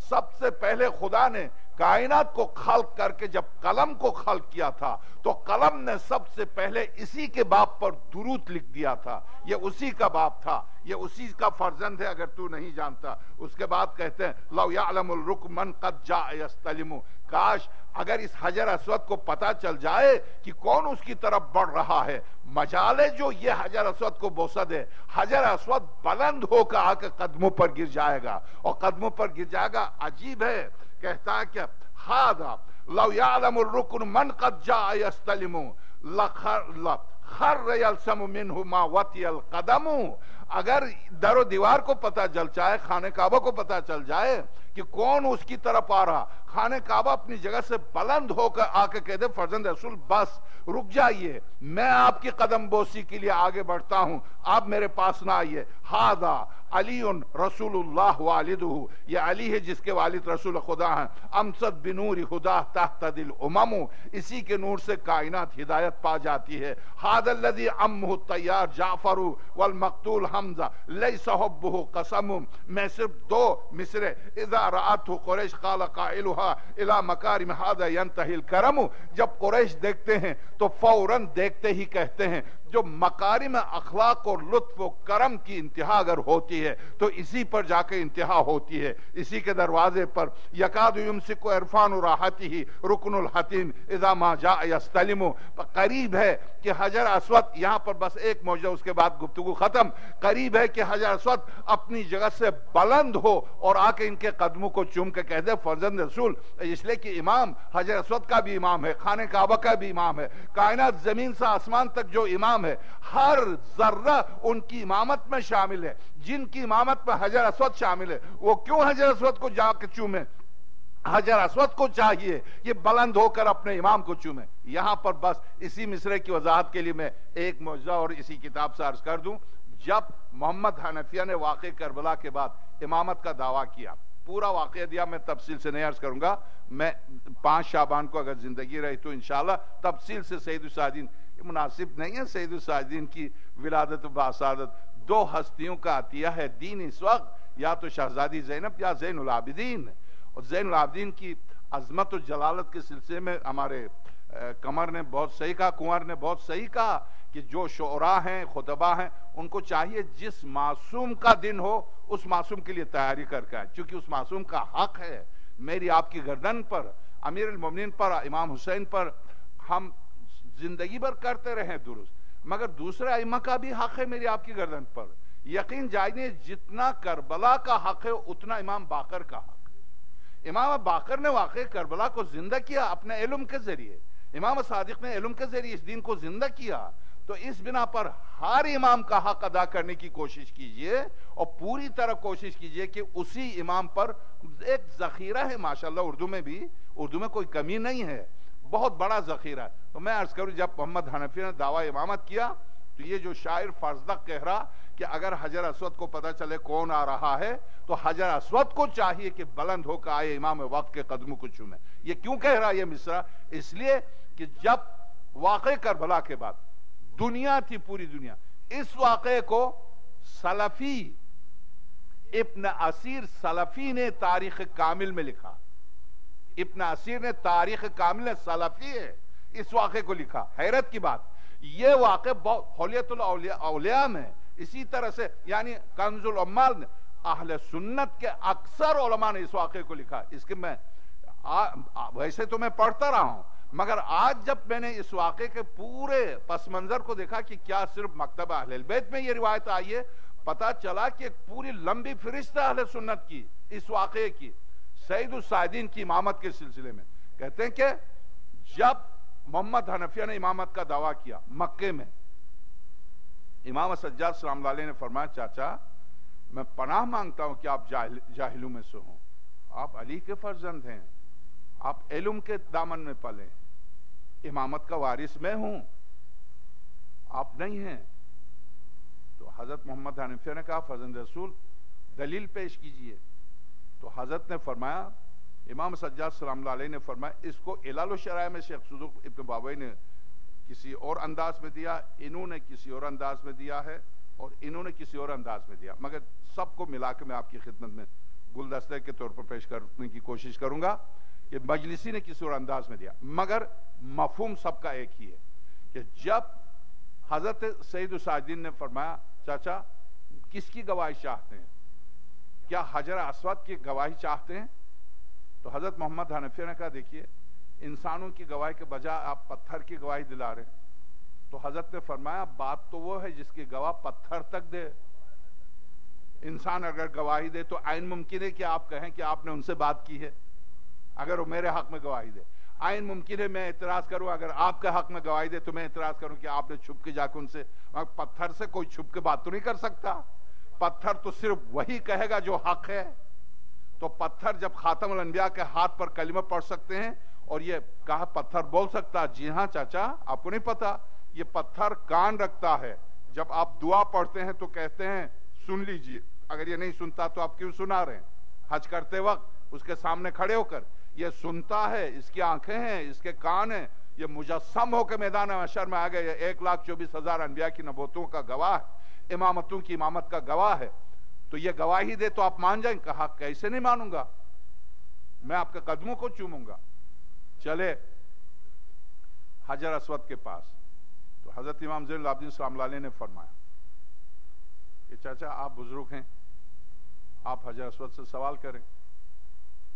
سب سے پہلے خدا نے کائنات کو خلق کر کے جب قلم کو خلق کیا تھا تو قلم نے سب سے پہلے اسی کے باپ پر درود لکھ دیا تھا. یہ اسی کا باپ تھا، یہ اسی کا فرزند ہے اگر تو نہیں جانتا. اس کے بعد کہتے ہیں لو یعلم الرکن من قد جاء یستلم، کاش اگر اس حجر اسود کو پتا چل جائے کہ کون اس کی طرف بڑھ رہا ہے. مجالے جو یہ حجر اسود کو بوسہ دے، حجر اسود بلند ہو کر آ کے قدموں پر گر جائے گا، اور قدموں پر گر جائے گا. عجیب ہے، کہتا ہے کہ ھذا لو یعلم الرکن من قد جاء یستلم خر یلسم منہ ما وطی القدم. اگر در و دیوار کو پتا چل جائے، خانہ کعبہ کو پتا چل جائے کہ کون اس کی طرف آ رہا، خانہ کعبہ اپنی جگہ سے بلند ہو کر آ کے کہہ دے فرزند رسول بس رک جائیے، میں آپ کی قدم بوسی کے لیے آگے بڑھتا ہوں، آپ میرے پاس نہ آئیے. ھذا علی رسول اللہ والدہ، یہ علی ہے جس کے والد رسول خدا ہیں. امسد بنور خدا تہتدی الامم، اسی کے نور سے کائنات ہدایت پا جاتی ہے. ھذا الذی امہ الطیار جعفر والمقتول حمزہ لیس حبہ قسم. میں صرف دو مصرے اذا رأتہ قریش قال قائلہا الی مکارم ھذا ینتہی الکرم، جب قریش دیکھتے ہیں تو فوراً دیکھتے ہی کہتے ہیں جو مکارم اخلاق اور لطف و کرم کی انتہا اگر ہوتی ہے تو اسی پر جا کے انتہا ہوتی ہے، اسی کے دروازے پر. یکاد یمسک عرفان راحتہ رکن الحتیم اذا ما جاء یستلم، قریب ہے کہ حجر اسود، یہاں پر بس ایک معجزہ اس کے بعد گفتگو ختم. قریب ہے کہ حجر اسود اپنی جگہ سے بلند ہو اور آ کے ان کے قدموں کو چوم کے کہہ دے فرزند رسول، اس لیے کہ امام حجر اسود کا بھی امام ہے، خانہ کعبہ کا بھی امام ہے، کائنات زمین سے آسمان تک جو امام ہے ہر ذرہ ان کی امامت میں شامل ہے. جن کی امامت میں حجر اسود شامل ہے وہ کیوں حجر اسود کو جا کے چومے؟ حجر اسود کو چاہیے یہ بلند ہو کر اپنے امام کو چومے. یہاں پر بس اسی مصرے کی وضاحت کے لیے میں ایک معجزہ اور اسی کتاب سے عرض کر دوں. جب محمد حنفیہ نے واقع کربلا کے بعد امامت کا دعویٰ کیا، پورا واقعہ دیا، میں تفصیل سے نہیں عرض کروں گا، میں 5 شعبان کو اگر زندگی رہی تو انشاءاللہ تفصیل سے سید الساجدین، مناسب نہیں ہے سید الساجدین کی ولادت و باسعادت، 2 ہستیوں کا عطیہ ہے دین اس وقت، یا تو شہزادی زینب یا زین العابدین. اور زین العابدین کی عظمت و جلالت کے سلسلے میں ہمارے قمر نے بہت صحیح کہا، کنور نے بہت صحیح کہا کہ جو شعراء ہیں، خطباء ہیں، ان کو چاہیے جس معصوم کا دن ہو اس معصوم کے لیے تیاری کر کے آئے، چونکہ اس معصوم کا حق ہے میری آپ کی گردن پر، امیر المومنین پر، امام حسین پر. ہم زندگی بھر کرتے رہیں درست، مگر دوسرے ائمہ کا بھی حق ہے میری آپ کی گردن پر. یقین جانیے جتنا کربلا کا حق ہے اتنا امام باقر کا حق. امام باقر نے واقع کربلا کو زندہ کیا اپنے علم کے ذریعے، امام صادق نے علم کے ذریعے اس دین کو زندہ کیا. تو اس بنا پر ہر امام کا حق ادا کرنے کی کوشش کیجئے اور پوری طرح کوشش کیجئے کہ اسی امام پر ایک ذخیرہ ہے ماشاءاللہ اردو میں کوئی کمی نہیں ہے، بہت بڑا ذخیرہ ہے. تو میں عرض کروں جب محمد حنفی نے دعویٰ امامت کیا تو یہ جو شاعر فرزدق کہہ رہا کہ اگر حجر اسود کو پتہ چلے کون آ رہا ہے تو حجر اسود کو چاہیے کہ بلند ہو کر آئے امام وقت کے قدموں کو چومے. یہ کیوں کہہ رہا یہ مصرع؟ اس لیے کہ جب واقع کربلا کے بعد دنیا تھی، پوری دنیا، اس واقعے کو سلفی ابن اسیر سلفی نے تاریخ کامل میں لکھا. ابن اسیر نے تاریخ کامل سلفی ہے اس واقعے کو لکھا. حیرت کی بات، یہ واقعہ بہت حلیت الاولیاء میں، اسی طرح سے یعنی کنز العمال نے، اہل سنت کے اکثر علماء نے اس واقعے کو لکھا. اس کے میں ویسے تو میں پڑھتا رہا ہوں، مگر آج جب میں نے اس واقعے کے پورے پس منظر کو دیکھا کہ کیا صرف مکتب اہل البیت میں یہ روایت آئی ہے، پتا چلا کہ ایک پوری لمبی فہرست اہل سنت کی اس واقعے کی سید الساجدین کی امامت کے سلسلے میں. کہتے ہیں کہ جب محمد حنفیہ نے امامت کا دعویٰ کیا مکے میں امام سجاد سلام اللہ علیہ نے فرمایا چاچا میں پناہ مانگتا ہوں کہ آپ جاہلوں میں سے ہوں، آپ علی کے فرزند ہیں، آپ علم کے دامن میں پلے، امامت کا وارث میں ہوں، آپ نہیں ہیں۔ تو حضرت محمد حنفیہ نے کہا فرزند رسول دلیل پیش کیجئے۔ تو حضرت نے فرمایا، امام سجاد سلام اللہ علیہ نے فرمایا اس کو علل و شرائع میں شیخ صدوق ابن بابوی نے کسی اور انداز میں دیا، انہوں نے کسی اور انداز میں دیا ہے، اور انہوں نے کسی اور انداز میں دیا، مگر سب کو ملا کے میں آپ کی خدمت میں گلدستے کے طور پر پیش کرنے کی کوشش کروں گا کہ مجلسی نے کسی اور انداز میں دیا، مگر مفہوم سب کا ایک ہی ہے کہ جب حضرت سید الساجدین نے فرمایا چاچا کس کی گواہی چاہتے ہیں، کیا حجر اسود کی گواہی چاہتے ہیں؟ تو حضرت محمد حنفیہ نے کہا دیکھیے انسانوں کی گواہی کے بجائے آپ پتھر کی گواہی دلا رہے ہیں۔ تو حضرت نے فرمایا بات تو وہ ہے جس کی گواہ پتھر تک دے، انسان اگر گواہی دے تو عین ممکن ہے کہ آپ کہیں کہ آپ نے ان سے بات کی ہے، اگر وہ میرے حق میں گواہی دے، عین ممکن ہے میں اعتراض کروں اگر آپ کے حق میں گواہی دے تو میں اعتراض کروں کہ آپ نے چھپ کے جا کے ان سے، پتھر سے کوئی چھپ کے بات تو نہیں کر سکتا، پتھر تو صرف وہی کہے گا جو حق ہے۔ تو پتھر جب خاتم الانبیاء کے ہاتھ پر کلمہ پڑھ سکتے ہیں اور یہ کہا پتھر بول سکتا، جی ہاں چاچا آپ کو نہیں پتا یہ پتھر کان رکھتا ہے، جب آپ دعا پڑھتے ہیں تو کہتے ہیں سن لیجئے، اگر یہ نہیں سنتا تو آپ کیوں سنا رہے ہیں؟ حج کرتے وقت اس کے سامنے کھڑے ہو کر یہ سنتا ہے، اس کی آنکھیں ہیں، اس کے کان ہیں، یہ مجسم ہو کے میدان محشر میں آ گئے، 1,24,000 انبیاء کی نبوتوں کا گواہ ہے، امامتوں کی امامت کا گواہ ہے، تو یہ گواہی دے تو آپ مان جائیں۔ کہا کیسے نہیں مانوں گا، میں آپ کے قدموں کو چوموں گا۔ چلے حجر اسود کے پاس، تو حضرت امام زین العابدین سلام اللہ علیہ نے فرمایا کہ چاچا آپ بزرگ ہیں، آپ حجر اسود سے سوال کریں۔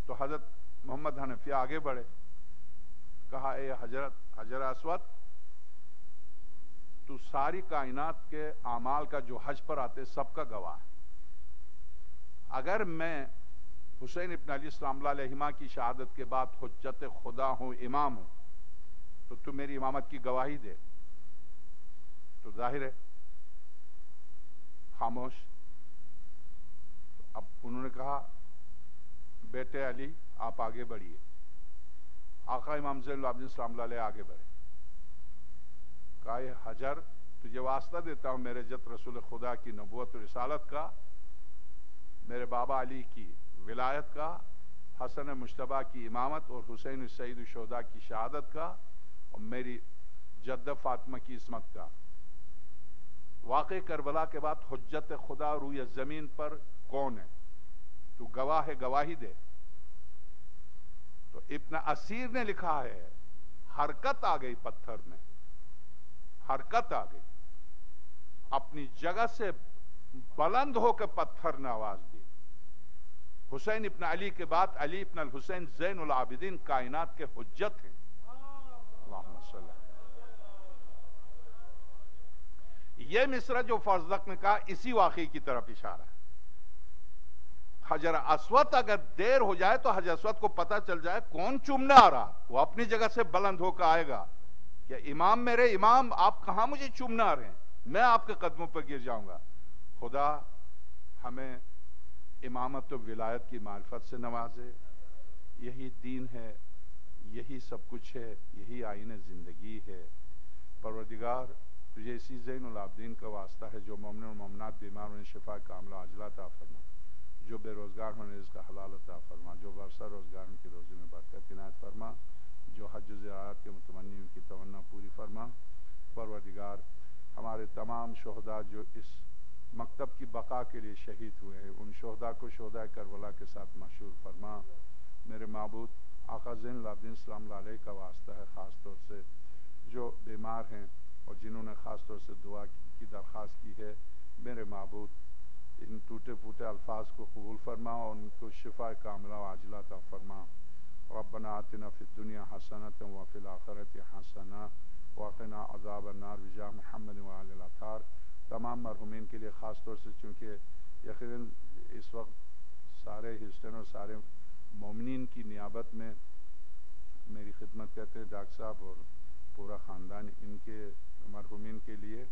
تو حضرت محمد حنفیہ آگے بڑھے، کہا اے حجر اسود تو ساری کائنات کے اعمال کا جو حج پر آتے سب کا گواہ ہے، اگر میں حسین ابن علی سلام اللہ علیہما کی شہادت کے بعد حجت خدا ہوں، امام ہوں، تو تو میری امامت کی گواہی دے۔ تو ظاہر ہے خاموش۔ اب انہوں نے کہا بیٹے علی آپ آگے بڑھیے۔ آقا امام زین العابدین سلام اللہ علیہ آگے بڑھے، کہا یہ حجر تجھے واسطہ دیتا ہوں میرے جد رسول خدا کی نبوت و رسالت کا، میرے بابا علی کی ولایت کا، حسن مجتبیٰ کی امامت اور حسین سید الشہداء کی شہادت کا، اور میری جدہ فاطمہ کی عصمت کا۔ واقع کربلا کے بعد حجت خدا روی زمین پر کون ہے؟ تو گواہ ہے، گواہی دے۔ تو ابن اسیر نے لکھا ہے حرکت آ گئی پتھر میں، حرکت آ گئی، اپنی جگہ سے بلند ہو کے پتھر نے آواز دی۔ حسین ابن علی کے بعد علی ابن الحسین زین العابدین کائنات کے حجت ہیں۔ اللہم صلی اللہ۔ یہ مصرع جو فضلق نے کہا اسی واقعی کی طرف اشارہ ہے۔ حجر اسود اگر دیر ہو جائے تو حجر اسود کو پتہ چل جائے کون چومنے آ رہا، وہ اپنی جگہ سے بلند ہو کے آئے گا کہ امام میرے امام آپ کہاں مجھے چومنے آ رہے ہیں، میں آپ کے قدموں پر گر جاؤں گا۔ خدا ہمیں امامت و ولایت کی معرفت سے نوازے، یہی دین ہے، یہی سب کچھ ہے، یہی آئین زندگی ہے۔ پروردگار تجھے اسی زین العابدین کا واسطہ ہے جو مومن و مومنات بیمار انہیں شفا کاملہ عاجلہ عطا فرما، جو بے روزگار ہونے رزق حلال عطا فرما، جو برسہ روزگار ان کی روزی میں برکت عنایت فرما، جو حج و زیارت کے متمنی ان کی تمنا پوری فرما۔ پروردگار ہمارے تمام شہداء جو اس مکتب کی بقا کے لیے شہید ہوئے ہیں ان شہداء کو شہداء کربلا کے ساتھ محشور فرما۔ میرے معبود آقا زین العابدین سلام اللہ علیہ کا واسطہ ہے خاص طور سے جو بیمار ہیں اور جنہوں نے خاص طور سے دعا کی درخواست کی ہے، میرے معبود ان ٹوٹے پھوٹے الفاظ کو قبول فرما اور ان کو شفا کاملہ و عاجلہ عطا فرما۔ ربنا آتنا فی الدنیا حسنۃ وفی الآخرۃ حسنہ وقنا عذاب النار بجاہ محمد وآل الاطہار۔ تمام مرحومین کے لیے خاص طور سے چونکہ یقیناً اس وقت سارے ہیوسٹن اور سارے مومنین کی نیابت میں میری خدمت کرتے ڈاکٹر صاحب اور پورا خاندان ان کے مرحومین کے لیے